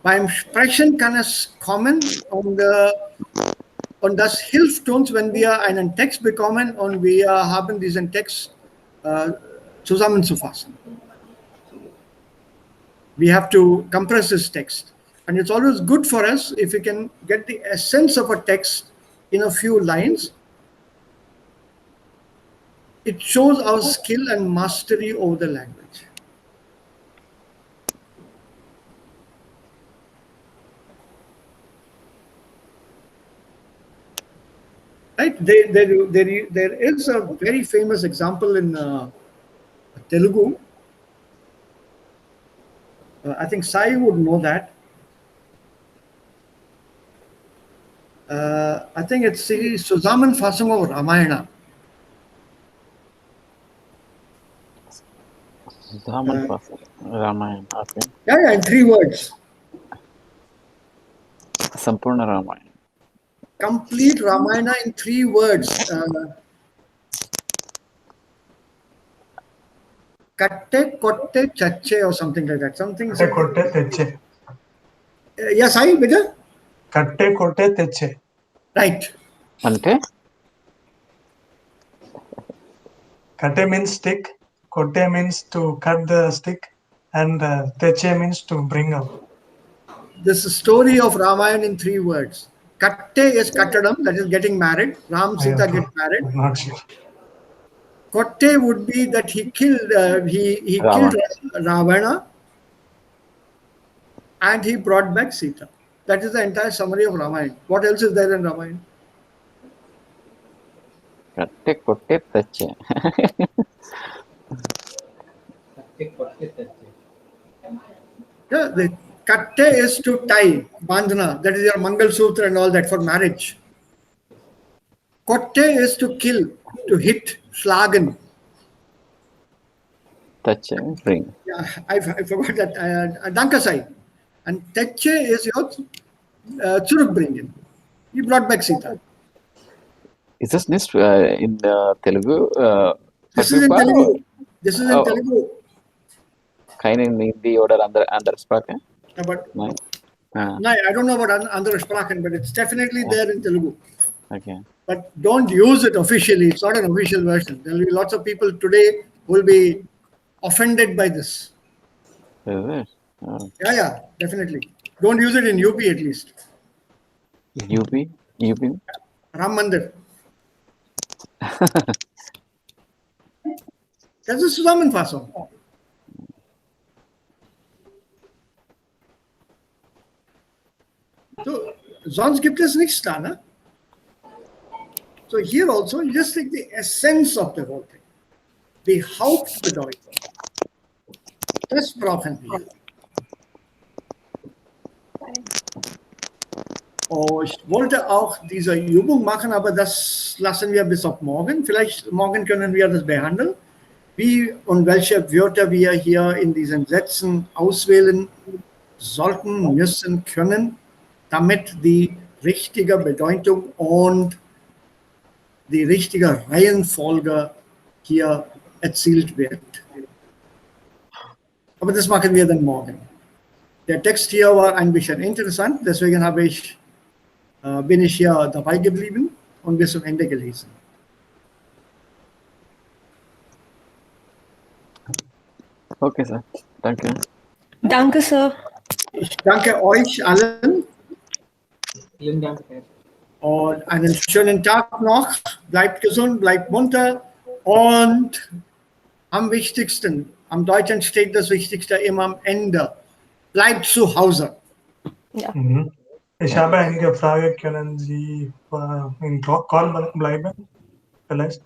beim Sprechen kann es kommen und das hilft uns, wenn wir einen Text bekommen und wir haben diesen Text zusammenzufassen. We have to compress this text. And it's always good for us if we can get the essence of a text in a few lines. It shows our skill and mastery over the language. Right? There is a very famous example in Telugu. I think Sai would know that. I think it's the Zusammenfassung of Ramayana. Ramayana, okay. Yeah, in 3 words. Sampurna Ramayana. Complete Ramayana in 3 words. Katte, kotte, chache or something like that. Something. Katte kotte teche. Yeah, Sai, beta? Katte kotte teche. Right. Ante? Katte means stick. Kotte means to cut the stick. And teche means to bring up. This is story of Ramayana in 3 words. Katte is Kattadam, that is getting married. Ram Sita get married. I'm not sure. Kotte would be that he killed he Ravana. killed Ravana and he brought back Sita. That is the entire summary of Ramayana. What else is there in Ramayana? Katte kotte tache. Yeah, the katte is to tie, bandhana, that is your Mangal Sutra and all that for marriage. Kotte is to kill, to hit, schlagen. Tache, bring. Yeah, I forgot that. Danke Sai. And Teche is your zurückbringen. He brought back Sita. Is this next in Telugu? This is in Telugu. This is in Oh. Telugu. Kind in Hindi or other sprache? Yeah, but No. no, I don't know about Andhra Sprachen, but it's definitely there in Telugu. Okay. But don't use it officially. It's not an official version. There will be lots of people today who will be offended by this. Is it? Oh. Yeah, definitely. Don't use it in UP at least. UP? Ram Mandir. Das ist Zusammenfassung. So, sonst gibt es nichts da, ne? So here also, you just take the essence of the whole thing. Die Hauptbedeutung. Das brauchen wir. Oh, ich wollte auch diese Übung machen, aber das lassen wir bis auf morgen. Vielleicht morgen können wir das behandeln. Wie und welche Wörter wir hier in diesen Sätzen auswählen sollten, müssen, können, damit die richtige Bedeutung und die richtige Reihenfolge hier erzielt wird. Aber das machen wir dann morgen. Der Text hier war ein bisschen interessant, deswegen bin ich hier dabei geblieben und bis zum Ende gelesen. Okay, Sir. Danke. Danke, Sir. Ich danke euch allen Vielen Dank, Herr. und einen schönen Tag noch. Bleibt gesund, bleibt munter und am wichtigsten, am Deutschen steht das Wichtigste immer am Ende. Bleibt zu Hause. Ja. Mhm. Ich habe einige Fragen. Können Sie in Call bleiben? Vielleicht?